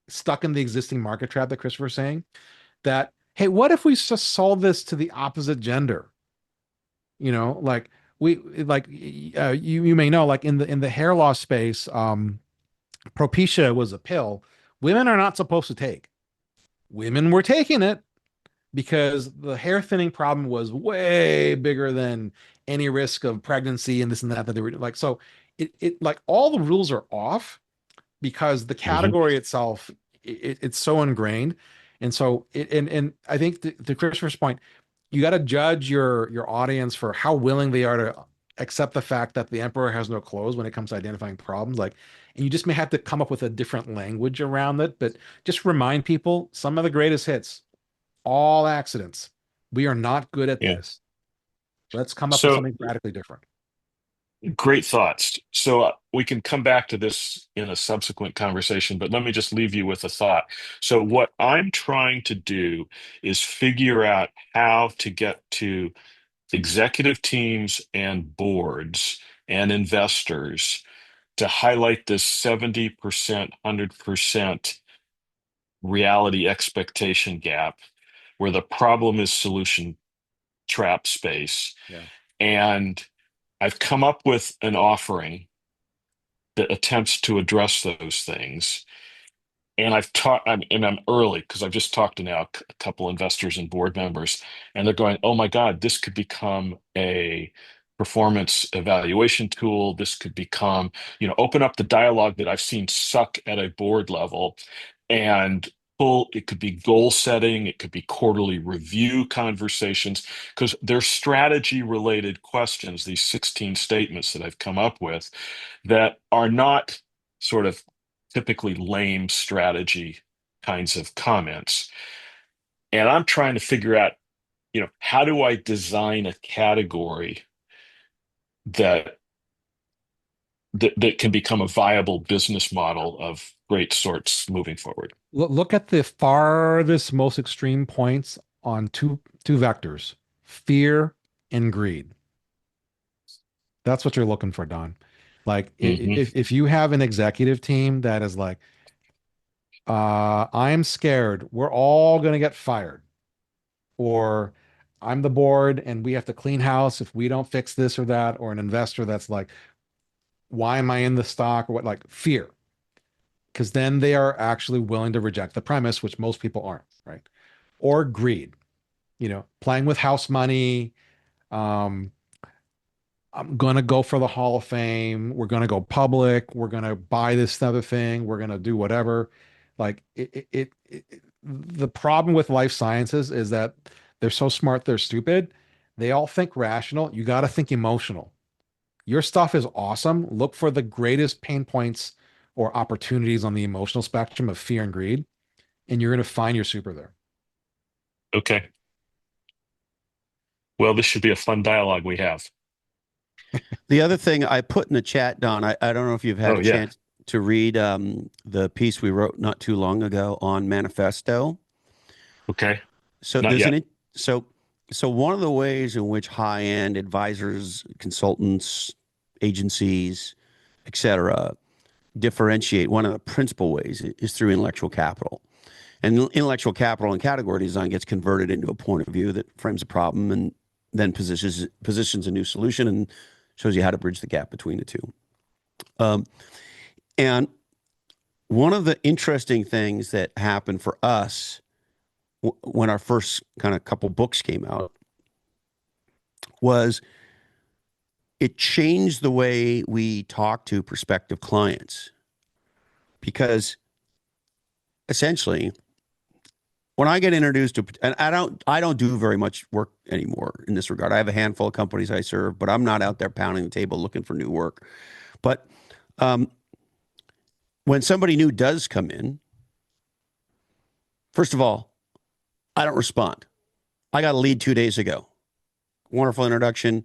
stuck in the existing market trap that Christopher's saying, that, hey, what if we just solve this to the opposite gender? Like you may know, like in the hair loss space, Propecia was a pill women are not supposed to take. Women were taking it because the hair thinning problem was way bigger than any risk of pregnancy and this and that they were like. So it like all the rules are off because the category itself, it's so ingrained. And so and I think to Christopher's point, you got to judge your audience for how willing they are to accept the fact that the emperor has no clothes when it comes to identifying problems. Like, and you just may have to come up with a different language around it, but just remind people some of the greatest hits, all accidents. We are not good at this. Let's come up with something radically different. Great thoughts. So we can come back to this in a subsequent conversation, but let me just leave you with a thought. So what I'm trying to do is figure out how to get to executive teams and boards and investors to highlight this 70%, 100% reality expectation gap where the problem is solution trap space. And I've come up with an offering that attempts to address those things. And I'm early because I've just talked to now a couple investors and board members, and they're going, oh my God, this could become a performance evaluation tool. This could become, open up the dialogue that I've seen suck at a board level and it could be goal setting, it could be quarterly review conversations, because they're strategy related questions, these 16 statements that I've come up with that are not sort of typically lame strategy kinds of comments. And I'm trying to figure out, how do I design a category that can become a viable business model of great sorts moving forward. Look at the farthest, most extreme points on two vectors, fear and greed. That's what you're looking for, Don. Like if you have an executive team that is like, I'm scared, we're all going to get fired, or I'm the board and we have to clean house if we don't fix this or that, or an investor that's like, why am I in the stock, or what, like fear. Because then they are actually willing to reject the premise, which most people aren't, right? Or greed, playing with house money. I'm going to go for the Hall of Fame. We're going to go public. We're going to buy this other thing. We're going to do whatever. Like the problem with life sciences is that they're so smart, they're stupid. They all think rational. You got to think emotional. Your stuff is awesome. Look for the greatest pain points or opportunities on the emotional spectrum of fear and greed, and you're going to find your super there. Okay. Well, this should be a fun dialogue we have. The other thing I put in the chat, Don, I don't know if you've had a chance to read the piece we wrote not too long ago on Manifesto. Okay. So So one of the ways in which high-end advisors, consultants, agencies, et cetera, differentiate, one of the principal ways is through intellectual capital. And intellectual capital and category design gets converted into a point of view that frames a problem and then positions a new solution and shows you how to bridge the gap between the two. And one of the interesting things that happened for us when our first kind of couple books came out was it changed the way we talk to prospective clients. Because essentially, when I get introduced to, and I don't do very much work anymore in this regard. I have a handful of companies I serve, but I'm not out there pounding the table looking for new work. But when somebody new does come in, first of all, I don't respond. I got a lead 2 days ago. Wonderful introduction.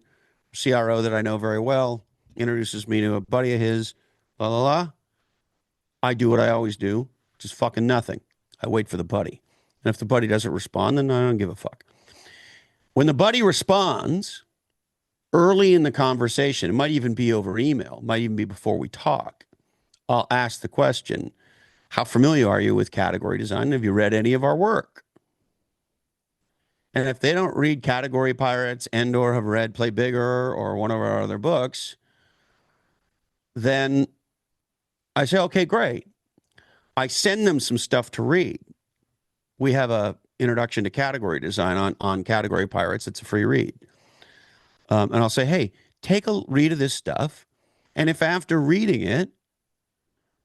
CRO that I know very well introduces me to a buddy of his, la la la. I do what I always do, just fucking nothing. I wait for the buddy. And if the buddy doesn't respond, then I don't give a fuck. When the buddy responds early in the conversation, it might even be over email, might even be before we talk, I'll ask the question, how familiar are you with category design? Have you read any of our work? And if they don't read Category Pirates and or have read Play Bigger or one of our other books, then I say, okay, great. I send them some stuff to read. We have a introduction to category design on Category Pirates. It's a free read. And I'll say, hey, take a read of this stuff. And if after reading it,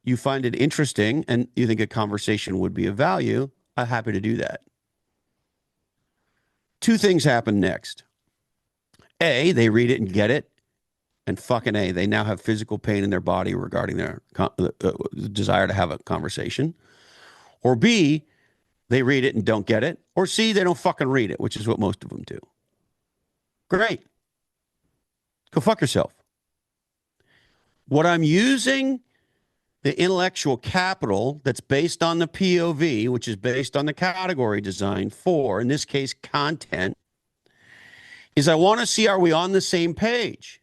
you find it interesting and you think a conversation would be of value, I'm happy to do that. Two things happen next. A, they read it and get it. And fucking A, they now have physical pain in their body regarding their desire to have a conversation. Or B, they read it and don't get it. Or C, they don't fucking read it, which is what most of them do. Great. Go fuck yourself. What I'm using the intellectual capital that's based on the POV, which is based on the category design for, in this case, content, is I want to see, are we on the same page?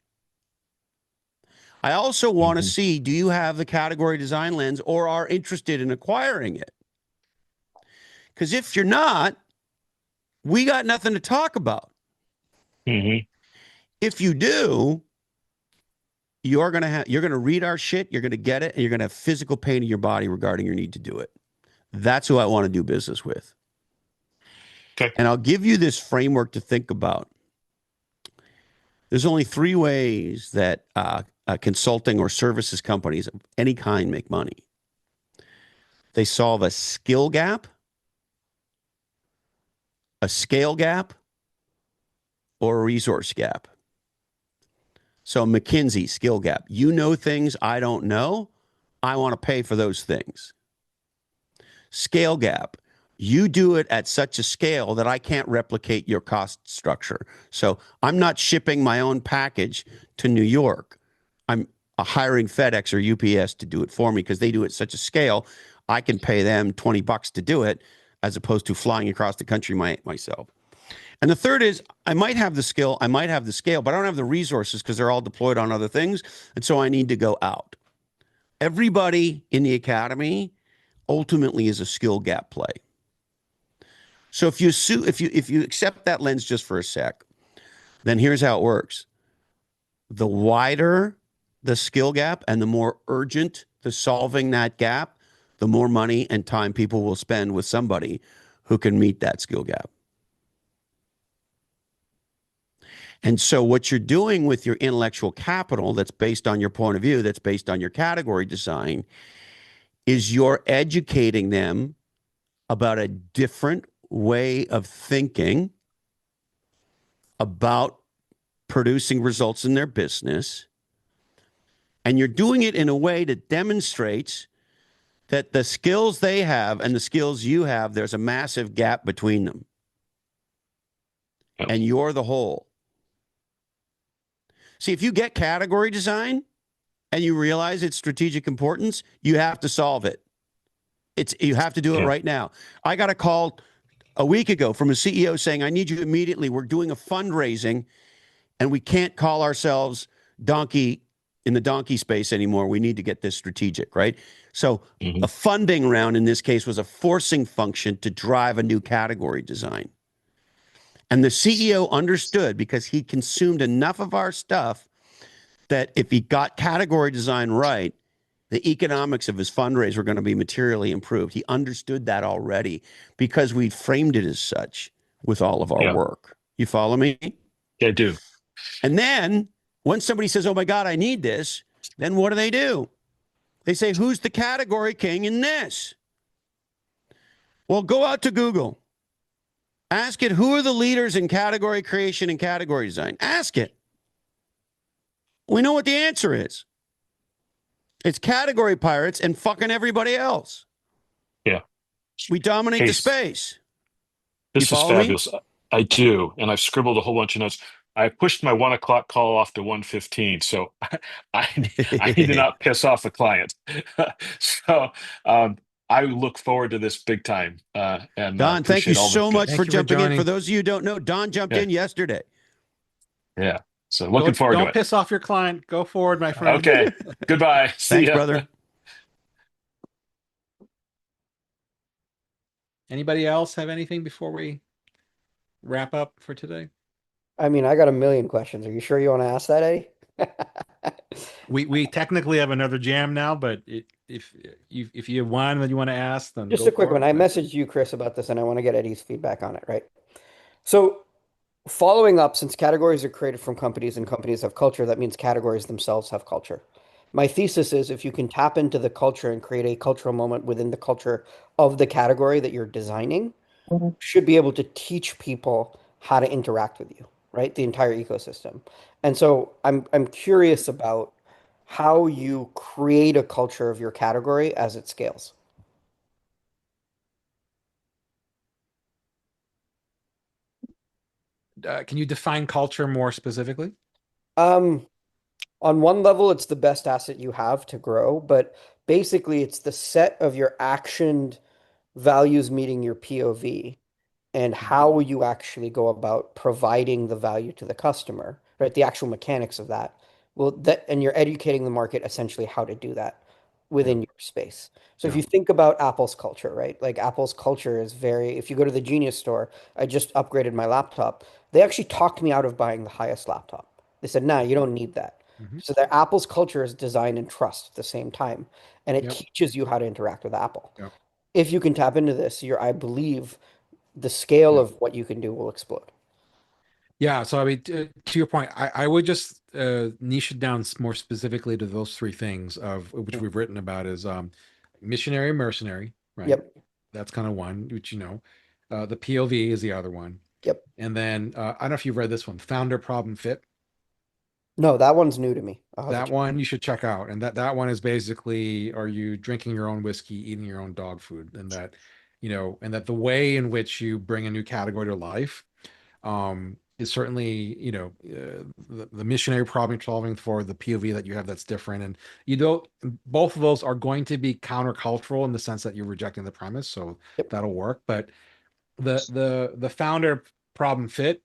I also want to see, do you have the category design lens or are interested in acquiring it? Because if you're not, we got nothing to talk about. If you do, you're going to read our shit, you're going to get it, and you're going to have physical pain in your body regarding your need to do it. That's who I want to do business with. Okay. And I'll give you this framework to think about. There's only 3 ways that consulting or services companies of any kind make money. They solve a skill gap, a scale gap, or a resource gap. So McKinsey, skill gap. You know things I don't know. I want to pay for those things. Scale gap. You do it at such a scale that I can't replicate your cost structure. So I'm not shipping my own package to New York. I'm hiring FedEx or UPS to do it for me because they do it at such a scale. I can pay them $20 to do it as opposed to flying across the country myself. And the third is I might have the skill, I might have the scale, but I don't have the resources because they're all deployed on other things. And so I need to go out. Everybody in the academy ultimately is a skill gap play. So if you accept that lens just for a sec, then here's how it works. The wider the skill gap and the more urgent the solving that gap, the more money and time people will spend with somebody who can meet that skill gap. And so what you're doing with your intellectual capital that's based on your point of view, that's based on your category design, is you're educating them about a different way of thinking about producing results in their business. And you're doing it in a way that demonstrates that the skills they have and the skills you have, there's a massive gap between them. And you're the whole. See, if you get category design and you realize its strategic importance, you have to solve it. You have to do it right now. I got a call a week ago from a CEO saying, I need you immediately. We're doing a fundraising and we can't call ourselves donkey in the donkey space anymore. We need to get this strategic, right? So a funding round in this case was a forcing function to drive a new category design. And the CEO understood because he consumed enough of our stuff that if he got category design right, the economics of his fundraise were going to be materially improved. He understood that already because we framed it as such with all of our Yeah. work. You follow me? Yeah, I do. And then when somebody says, oh my God, I need this, then what do? They say, who's the category king in this? Well, go out to Google. Ask it, who are the leaders in category creation and category design? Ask it. We know what the answer is. It's category pirates and fucking everybody else. Yeah. We dominate the Case. space. This You is follow me? fabulous. I do, and I've scribbled a whole bunch of notes. I pushed my 1 o'clock call off to 1:15, so I need to not piss off a client. So I look forward to this big time, and Don, thank you appreciate all the so much Thank for you for jumping in. joining. For those of you who don't know, Don jumped Yeah. in yesterday. Yeah. So looking forward to Don't it. piss off your client. Go forward, my friend. Okay. Goodbye. See Thanks, ya. brother. Anybody else have anything before we wrap up for today? I mean, I got a million questions. Are you sure you want to ask that, Eddie? We technically have another jam now, but if you have one that you want to ask, then Just go a quick for one. it. I messaged you, Chris, about this, and I want to get Eddie's feedback on it, right? So, following up, since categories are created from companies and companies have culture, that means categories themselves have culture. My thesis is if you can tap into the culture and create a cultural moment within the culture of the category that you're designing, you should be able to teach people how to interact with you, right? The entire ecosystem. And so I'm curious about how you create a culture of your category as it scales. Can you define culture more specifically? Um, on one level, it's the best asset you have to grow, but basically, it's the set of your actioned values meeting your POV and how you actually go about providing the value to the customer, right? The actual mechanics of that. Well, that and you're educating the market essentially how to do that within your space. So if Yeah. you think about Apple's culture, right? Like Apple's culture is very, if you go to the Genius store, I just upgraded my laptop. They actually talked me out of buying the highest laptop. They said, nah, you don't need that. Mhm. So their Apple's culture is design and trust at the same time. And it Yep. teaches you how to interact with Apple. Yep. If you can tap into this, I believe the scale Yeah. of what you can do will explode. Yeah, so I mean, to your point, I would just niche it down more specifically to those three things of which we've written about is missionary, mercenary, right? Yep. That's kind of one, which the POV is the other one, Yep. and then I don't know if you've read this one, founder problem fit. No, that one's new to me. I'll have to That check. one you should check out, and that one is basically, are you drinking your own whiskey, eating your own dog food, and that and that the way in which you bring a new category to life is certainly the missionary problem solving for the POV that you have that's different, and both of those are going to be countercultural in the sense that you're rejecting the premise, so Yep. that'll work. But the founder problem fit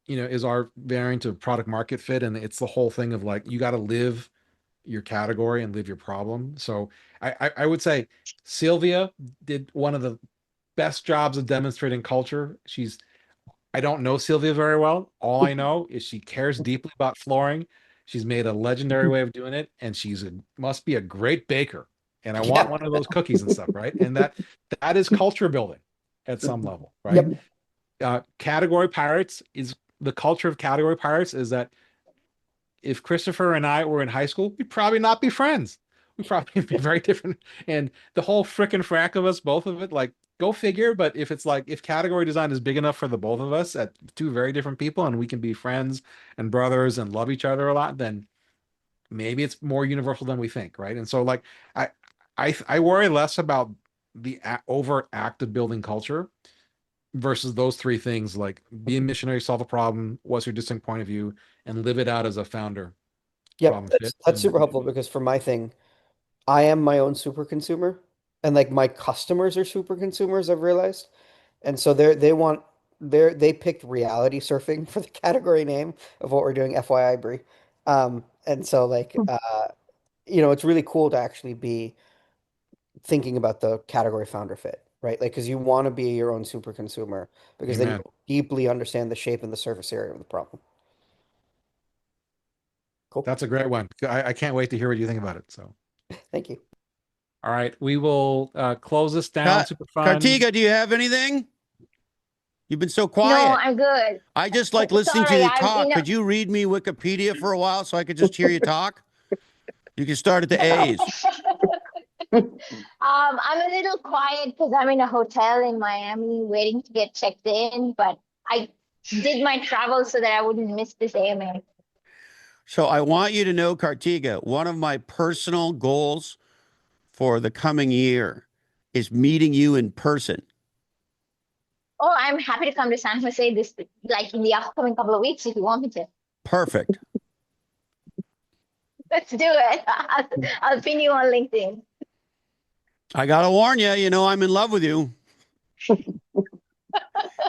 is our variant of product market fit, and it's the whole thing of like you got to live your category and live your problem. So I would say Sylvia did one of the best jobs of demonstrating culture. I don't know Sylvia very well. All I know is she cares deeply about flooring. She's made a legendary way of doing it, and must be a great baker. And I want Yeah. one of those cookies and stuff, right? And that is culture building at some level, right? Yep. Category pirates is the culture of category pirates is that if Christopher and I were in high school, we'd probably not be friends. We'd probably be very different. And the whole frickin' frack of us, both of it, like, go figure. But if category design is big enough for the both of us at two very different people and we can be friends and brothers and love each other a lot, then maybe it's more universal than we think, right? And so, like, I worry less about the overt act of building culture versus those three things, like be a missionary, solve a problem, what's your distinct point of view, and live it out as a founder. Yep. Problem That's fit. that's super helpful because for my thing, I am my own super consumer, and like my customers are super consumers, I've realized. And so they picked reality surfing for the category name of what we're doing, FYI, Brie. And so like it's really cool to actually be thinking about the category founder fit, right? Like, because you want to be your own super consumer, because then Amen. you deeply understand the shape and the surface area of the problem. Cool. That's a great one. I can't wait to hear what you think about it. So, Thank you. all right, we will close this down. Super fun. Kartika, do you have anything? You've been so No, quiet. I'm good. I just like listening to Sorry, you I'm talk. in a- Could you read me Wikipedia for a while so I could just hear you talk? You can start at the A's. I'm a little quiet because I'm in a hotel in Miami waiting to get checked in, but I did my travel so that I wouldn't miss this AMA. So I want you to know, Kartika, one of my personal goals for the coming year is meeting you in person. Oh, I'm happy to come to San Jose this like in the upcoming couple of weeks if you want me to. Perfect. Let's do it. I'll pin you on LinkedIn. I got to warn you, you know, I'm in love with you.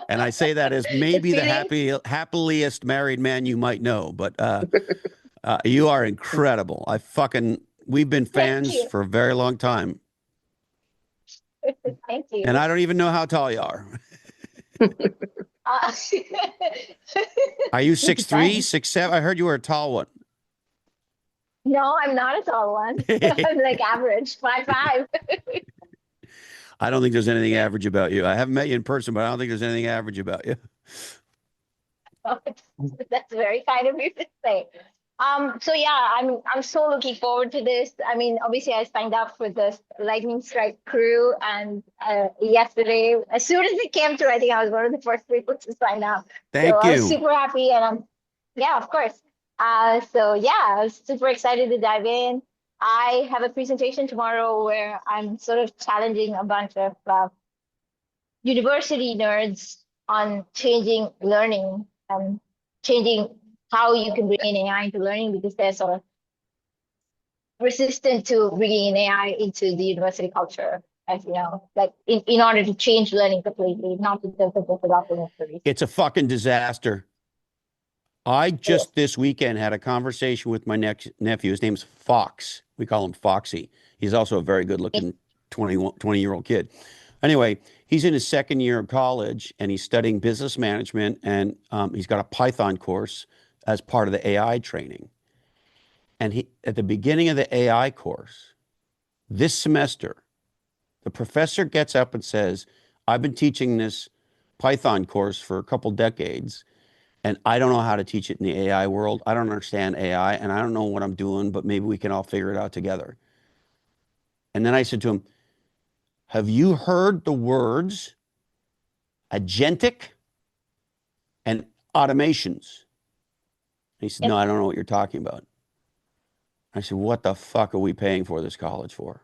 And I say that as maybe the happiest married man you might know, but you are incredible. We've been fans you. for a very long time. Thank you. And I don't even know how tall you are. Are you 6'3", Thanks. 6'7"? I heard you were a tall one. No, I'm not a tall one. I'm like average, 5'5". I don't think there's anything average about you. I haven't met you in person, but I don't think there's anything average about you. That's very kind of you to say. So yeah, I'm so looking forward to this. I mean, obviously I signed up for the Lightning Strike crew, and yesterday, as soon as it came through, I think I was one of the first people to sign up. Thank So I you. was super happy, and yeah, of course. So yeah, I was super excited to dive in. I have a presentation tomorrow where I'm sort of challenging a bunch of university nerds on changing learning and changing how you can bring in AI into learning, because they're sort of resistant to bringing in AI into the university culture, as you know, like in order to change learning completely, not to just develop the It's a fucking disaster. I just this weekend had a conversation with my nephew. His name's Fox. We call him Foxy. He's also a very good looking 20-year-old kid. Anyway, he's in his second year of college and he's studying business management, and he's got a Python course as part of the AI training. And at the beginning of the AI course, this semester, the professor gets up and says, I've been teaching this Python course for a couple decades, and I don't know how to teach it in the AI world. I don't understand AI, and I don't know what I'm doing, but maybe we can all figure it out together. And then I said to him, have you heard the words agentic and automations? And he said, no, I don't know what you're talking about. I said, what the fuck are we paying for this college for?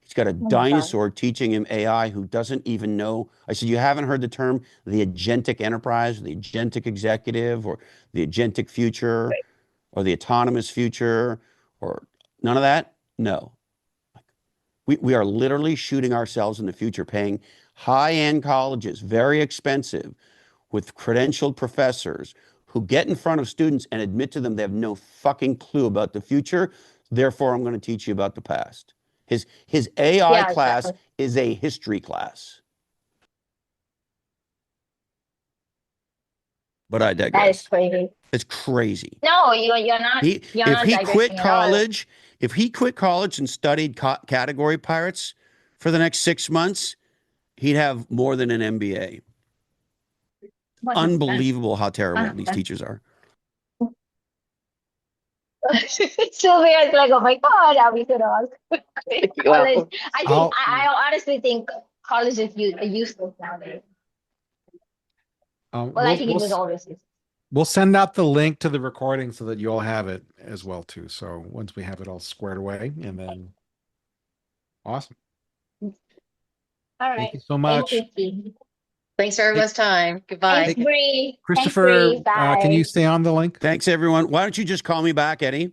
He's got a dinosaur teaching him AI who doesn't even know. I said, you haven't heard the term the agentic enterprise, the agentic executive, or the agentic future, or the autonomous future, or none of that? No. We are literally shooting ourselves in the future, paying high-end colleges, very expensive, with credentialed professors who get in front of students and admit to them they have no fucking clue about the future. Therefore, I'm going to teach you about the past. His AI class is a history class. But I digress. That is crazy. It's crazy. No, you're not. If he quit college, if he quit college and studied Category Pirates for the next 6 months, he'd have more than an MBA. Unbelievable how terrible these teachers are. Sylvia is like, oh my God, are we gonna college? I honestly think college is useless nowadays. I think it was always useless. We'll send out the link to the recording so that you all have it as well too. So once we have it all squared away, and then awesome. All right. Thank you so much. Thank you. Thanks for everyone's time. Goodbye. Thanks, Bree. Christopher, Bye. can you stay on the link? Thanks, everyone. Why don't you just call me back, Eddie?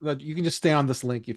You can just stay on this link if you